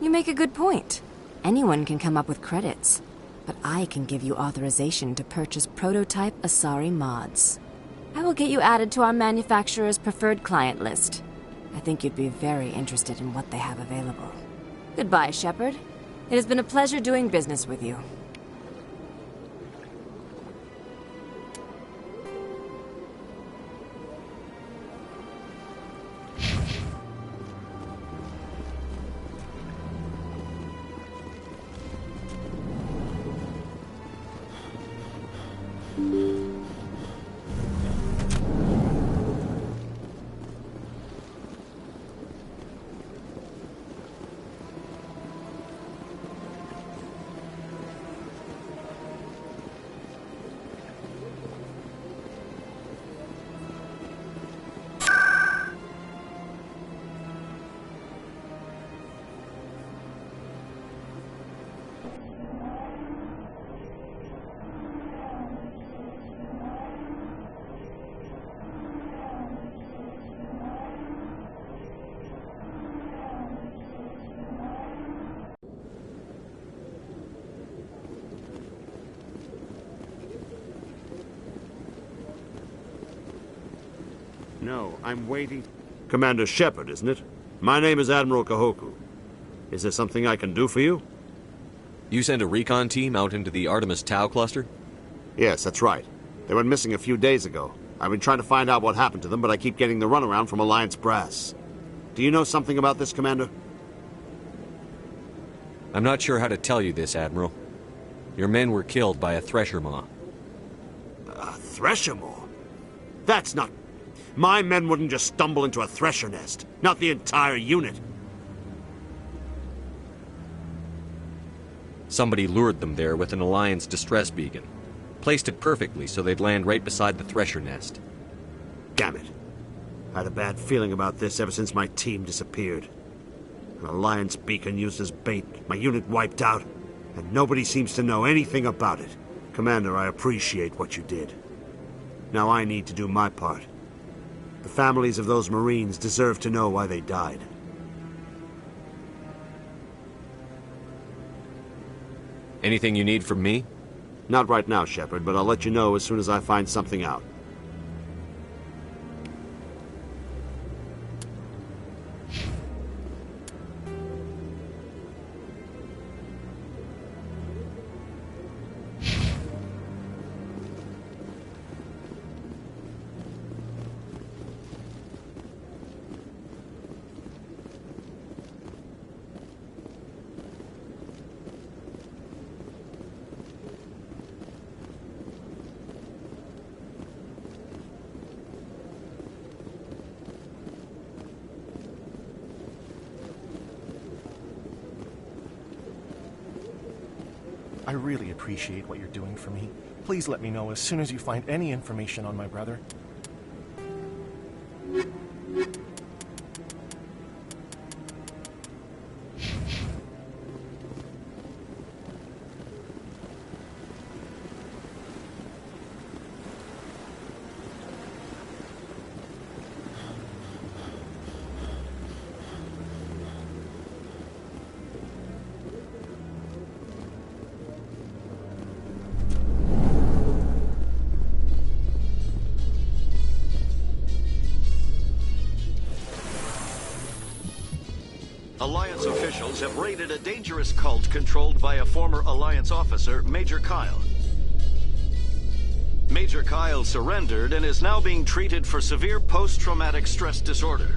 [SPEAKER 9] You make a good point. Anyone can come up with credits, but I can give you authorization to purchase prototype Asari mods. I will get you added to our manufacturer's preferred client list. I think you'd be very interested in what they have available. Goodbye, Shepard. It has been a pleasure doing business with you.
[SPEAKER 3] No, I'm waiting. Commander Shepard, isn't it? My name is Admiral Kahoku. Is there something I can do for you?
[SPEAKER 2] You sent a recon team out into the Artemis Tau cluster?
[SPEAKER 3] Yes, that's right. They went missing a few days ago. I've been trying to find out what happened to them, but I keep getting the runaround from Alliance brass. Do you know something about this, Commander?
[SPEAKER 2] I'm not sure how to tell you this, Admiral. Your men were killed by a Thresher Maw.
[SPEAKER 3] A Thresher Maw? That's not... My men wouldn't just stumble into a Thresher nest. Not the entire unit.
[SPEAKER 2] Somebody lured them there with an Alliance distress beacon. Placed it perfectly so they'd land right beside the Thresher nest.
[SPEAKER 3] Damn it. I had a bad feeling about this ever since my team disappeared. An Alliance beacon used as bait, my unit wiped out, and nobody seems to know anything about it. Commander, I appreciate what you did. Now I need to do my part. The families of those Marines deserve to know why they died.
[SPEAKER 2] Anything you need from me?
[SPEAKER 3] Not right now, Shepard, but I'll let you know as soon as I find something out.
[SPEAKER 15] I really appreciate what you're doing for me. Please let me know as soon as you find any information on my brother.
[SPEAKER 16] Alliance officials have raided a dangerous cult controlled by a former Alliance officer, Major Kyle. Major Kyle surrendered and is now being treated for severe post-traumatic stress disorder.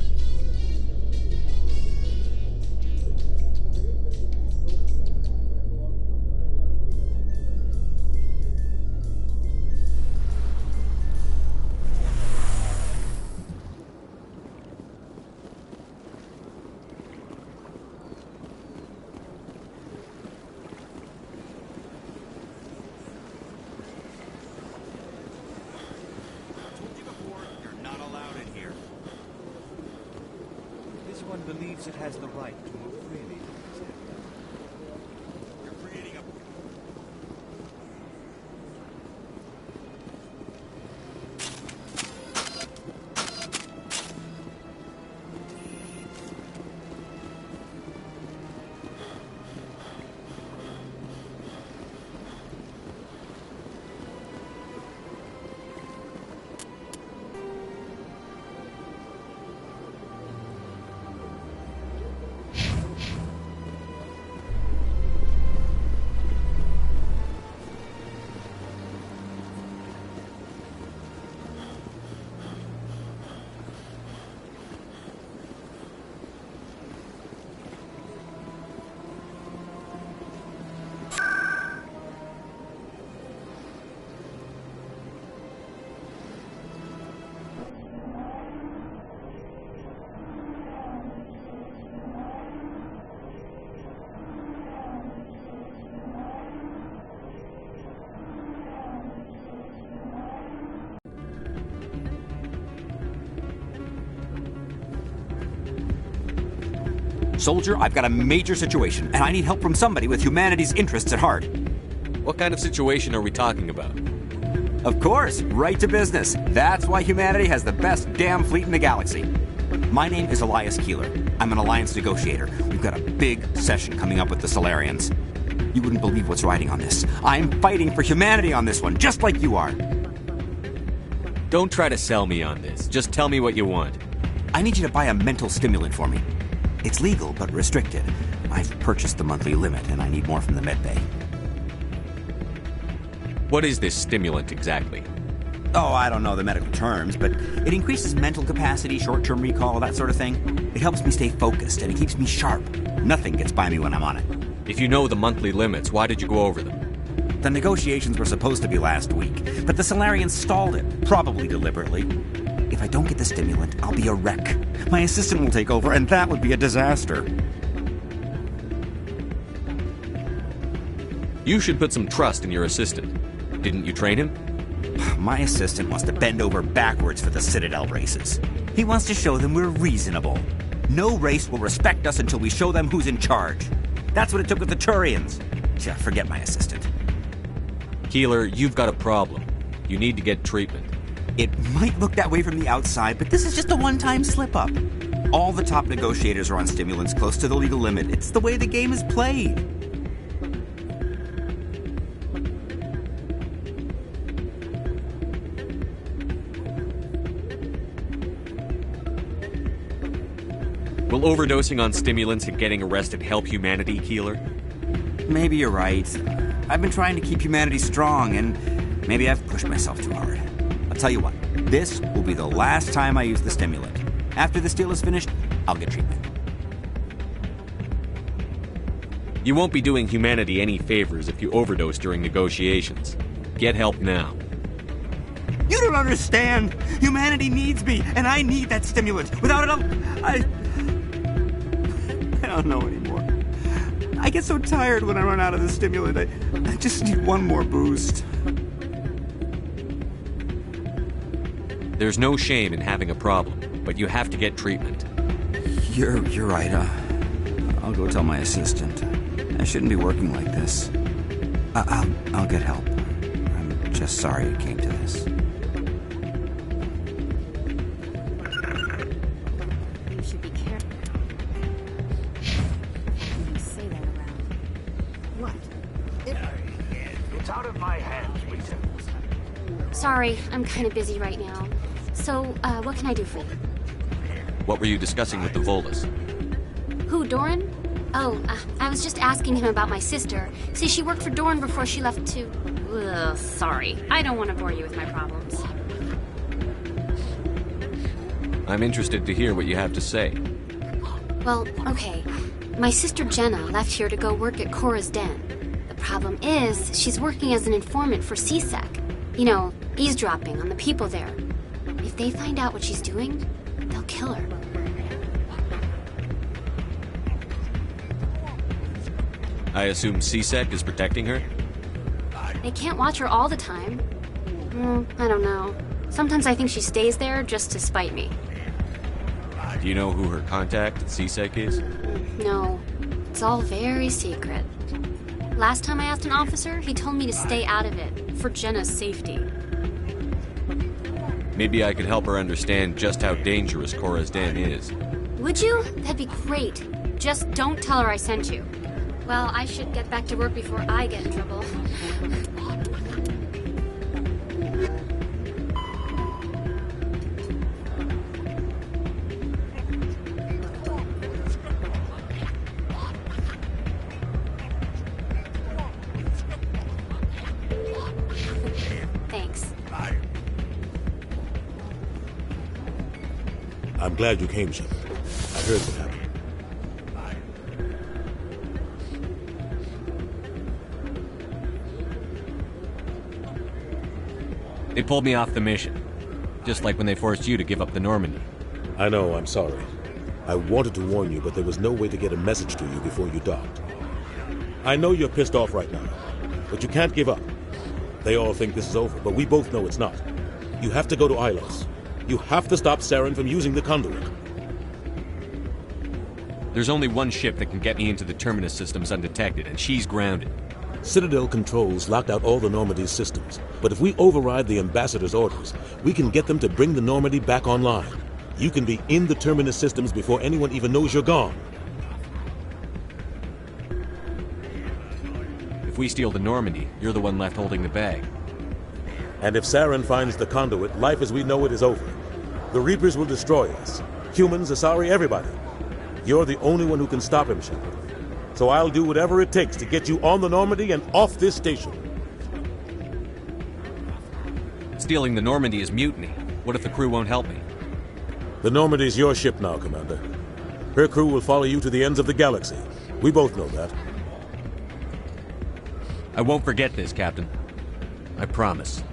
[SPEAKER 17] Believes it has the right to move freely. You're creating a...
[SPEAKER 19] Soldier, I've got a major situation, and I need help from somebody with humanity's interests at heart.
[SPEAKER 2] What kind of situation are we talking about?
[SPEAKER 19] Of course, right to business. That's why humanity has the best damn fleet in the galaxy. My name is Elias Keeler. I'm an Alliance negotiator. We've got a big session coming up with the Solarians. You wouldn't believe what's riding on this. I'm fighting for humanity on this one, just like you are.
[SPEAKER 2] Don't try to sell me on this. Just tell me what you want.
[SPEAKER 19] I need you to buy a mental stimulant for me. It's legal, but restricted. I've purchased the monthly limit, and I need more from the medbay.
[SPEAKER 2] What is this stimulant exactly?
[SPEAKER 19] Oh, I don't know the medical terms, but it increases mental capacity, short-term recall, that sort of thing. It helps me stay focused, and it keeps me sharp. Nothing gets by me when I'm on it.
[SPEAKER 2] If you know the monthly limits, why did you go over them?
[SPEAKER 19] The negotiations were supposed to be last week, but the Solarians stalled it, probably deliberately. If I don't get the stimulant, I'll be a wreck. My assistant will take over, and that would be a disaster.
[SPEAKER 2] You should put some trust in your assistant. Didn't you train him?
[SPEAKER 19] My assistant wants to bend over backwards for the Citadel races. He wants to show them we're reasonable. No race will respect us until we show them who's in charge. That's what it took with the Turians. Yeah, forget my assistant.
[SPEAKER 2] Keeler, you've got a problem. You need to get treatment.
[SPEAKER 19] It might look that way from the outside, but this is just a one-time slip-up. All the top negotiators are on stimulants close to the legal limit. It's the way the game is played.
[SPEAKER 2] Will overdosing on stimulants and getting arrested help humanity, Keeler?
[SPEAKER 19] Maybe you're right. I've been trying to keep humanity strong, and maybe I've pushed myself too hard. I'll tell you what, this will be the last time I use the stimulant. After this deal is finished, I'll get treatment.
[SPEAKER 2] You won't be doing humanity any favors if you overdose during negotiations. Get help now.
[SPEAKER 19] You don't understand! Humanity needs me, and I need that stimulant. Without it, I don't know anymore. I I get so tired when I run out of the stimulant. I just need one more boost.
[SPEAKER 2] There's no shame in having a problem, but you have to get treatment.
[SPEAKER 19] You're right. I'll go tell my assistant. I shouldn't be working like this. I'll get help. I'm just sorry it came to this.
[SPEAKER 8] You should be careful. Say that around. What?
[SPEAKER 14] It's out of my hands, Rita.
[SPEAKER 18] Sorry, I'm kind of busy right now. So, what can I do for you?
[SPEAKER 2] What were you discussing with the Volus?
[SPEAKER 18] Who, Doran? Oh, I was just asking him about my sister. See, she worked for Doran before she left to... Ugh, sorry. I don't want to bore you with my problems.
[SPEAKER 2] I'm interested to hear what you have to say.
[SPEAKER 18] Well, okay. My sister Jenna left here to go work at Cora's Den. The problem is, she's working as an informant for CSEC. You know, eavesdropping on the people there. If they find out what she's doing, they'll kill her.
[SPEAKER 2] I assume CSEC is protecting her?
[SPEAKER 18] They can't watch her all the time. I don't know. Sometimes I think she stays there just to spite me.
[SPEAKER 2] Do you know who her contact at CSEC is?
[SPEAKER 18] No. It's all very secret. Last time I asked an officer, he told me to stay out of it, for Jenna's safety.
[SPEAKER 2] Maybe I could help her understand just how dangerous Cora's Den is.
[SPEAKER 18] Would you? That'd be great. Just don't tell her I sent you. Well, I should get back to work before I get in trouble. Thanks.
[SPEAKER 20] I'm glad you came, Shepard. I heard what happened.
[SPEAKER 2] They pulled me off the mission. Just like when they forced you to give up the Normandy.
[SPEAKER 20] I know, I'm sorry. I wanted to warn you, but there was no way to get a message to you before you docked. I know you're pissed off right now, but you can't give up. They all think this is over, but we both know it's not. You have to go to Ilos. You have to stop Saren from using the conduit.
[SPEAKER 2] There's only one ship that can get me into the Terminus systems undetected, and she's grounded.
[SPEAKER 20] Citadel controls locked out all the Normandy's systems, but if we override the Ambassador's orders, we can get them to bring the Normandy back online. You can be in the Terminus systems before anyone even knows you're gone.
[SPEAKER 2] If we steal the Normandy, you're the one left holding the bag.
[SPEAKER 20] And if Saren finds the conduit, life as we know it is over. The Reapers will destroy us. Humans, Asari, everybody. You're the only one who can stop him, Shepard. So I'll do whatever it takes to get you on the Normandy and off this station.
[SPEAKER 2] Stealing the Normandy is mutiny. What if the crew won't help me?
[SPEAKER 20] The Normandy's your ship now, Commander. Her crew will follow you to the ends of the galaxy. We both know that.
[SPEAKER 2] I won't forget this, Captain. I promise.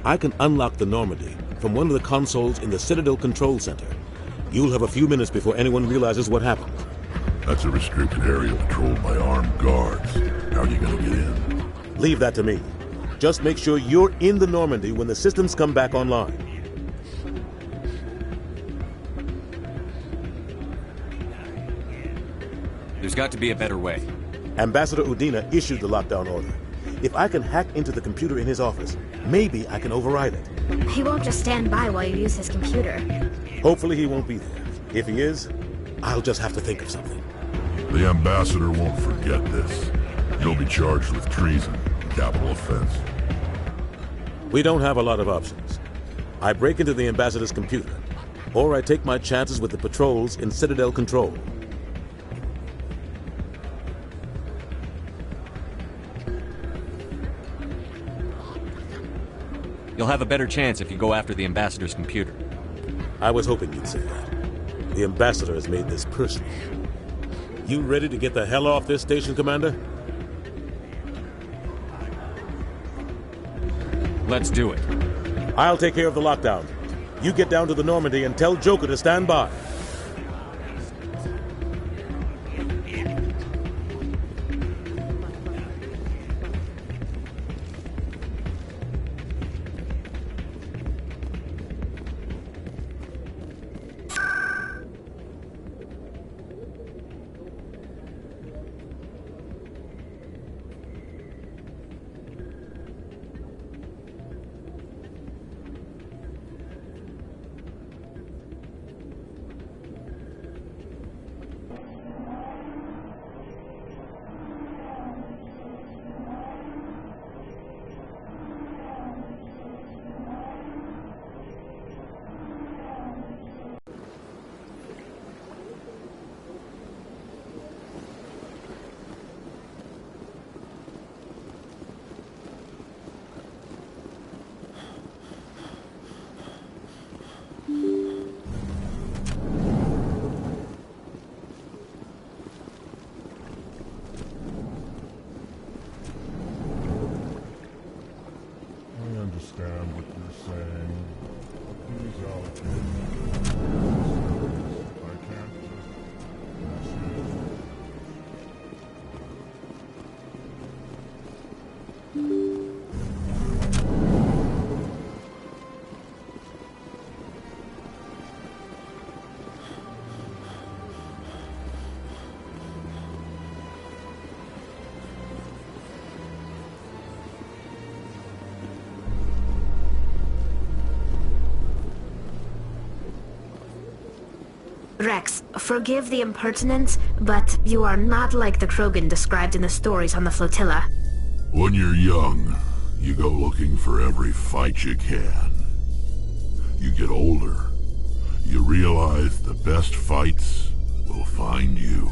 [SPEAKER 20] I can unlock the Normandy from one of the consoles in the Citadel Control Center. You'll have a few minutes before anyone realizes what happened.
[SPEAKER 12] That's a restricted area patrolled by armed guards. How are you gonna get in?
[SPEAKER 20] Leave that to me. Just make sure you're in the Normandy when the systems come back online.
[SPEAKER 2] There's got to be a better way.
[SPEAKER 20] Ambassador Udina issued the lockdown order. If I can hack into the computer in his office, maybe I can override it.
[SPEAKER 1] He won't just stand by while you use his computer.
[SPEAKER 20] Hopefully he won't be there. If he is, I'll just have to think of something.
[SPEAKER 12] The Ambassador won't forget this. You'll be charged with treason, capital offense.
[SPEAKER 20] We don't have a lot of options. I break into the Ambassador's computer, or I take my chances with the patrols in Citadel Control.
[SPEAKER 2] You'll have a better chance if you go after the Ambassador's computer.
[SPEAKER 20] I was hoping you'd say that. The Ambassador has made this personal. You ready to get the hell off this station, Commander?
[SPEAKER 2] Let's do it.
[SPEAKER 20] I'll take care of the lockdown. You get down to the Normandy and tell Joker to stand by.
[SPEAKER 1] Rex, forgive the impertinence, but you are not like the Krogan described in the stories on the flotilla.
[SPEAKER 12] When you're young, you go looking for every fight you can. You get older, you realize the best fights will find you.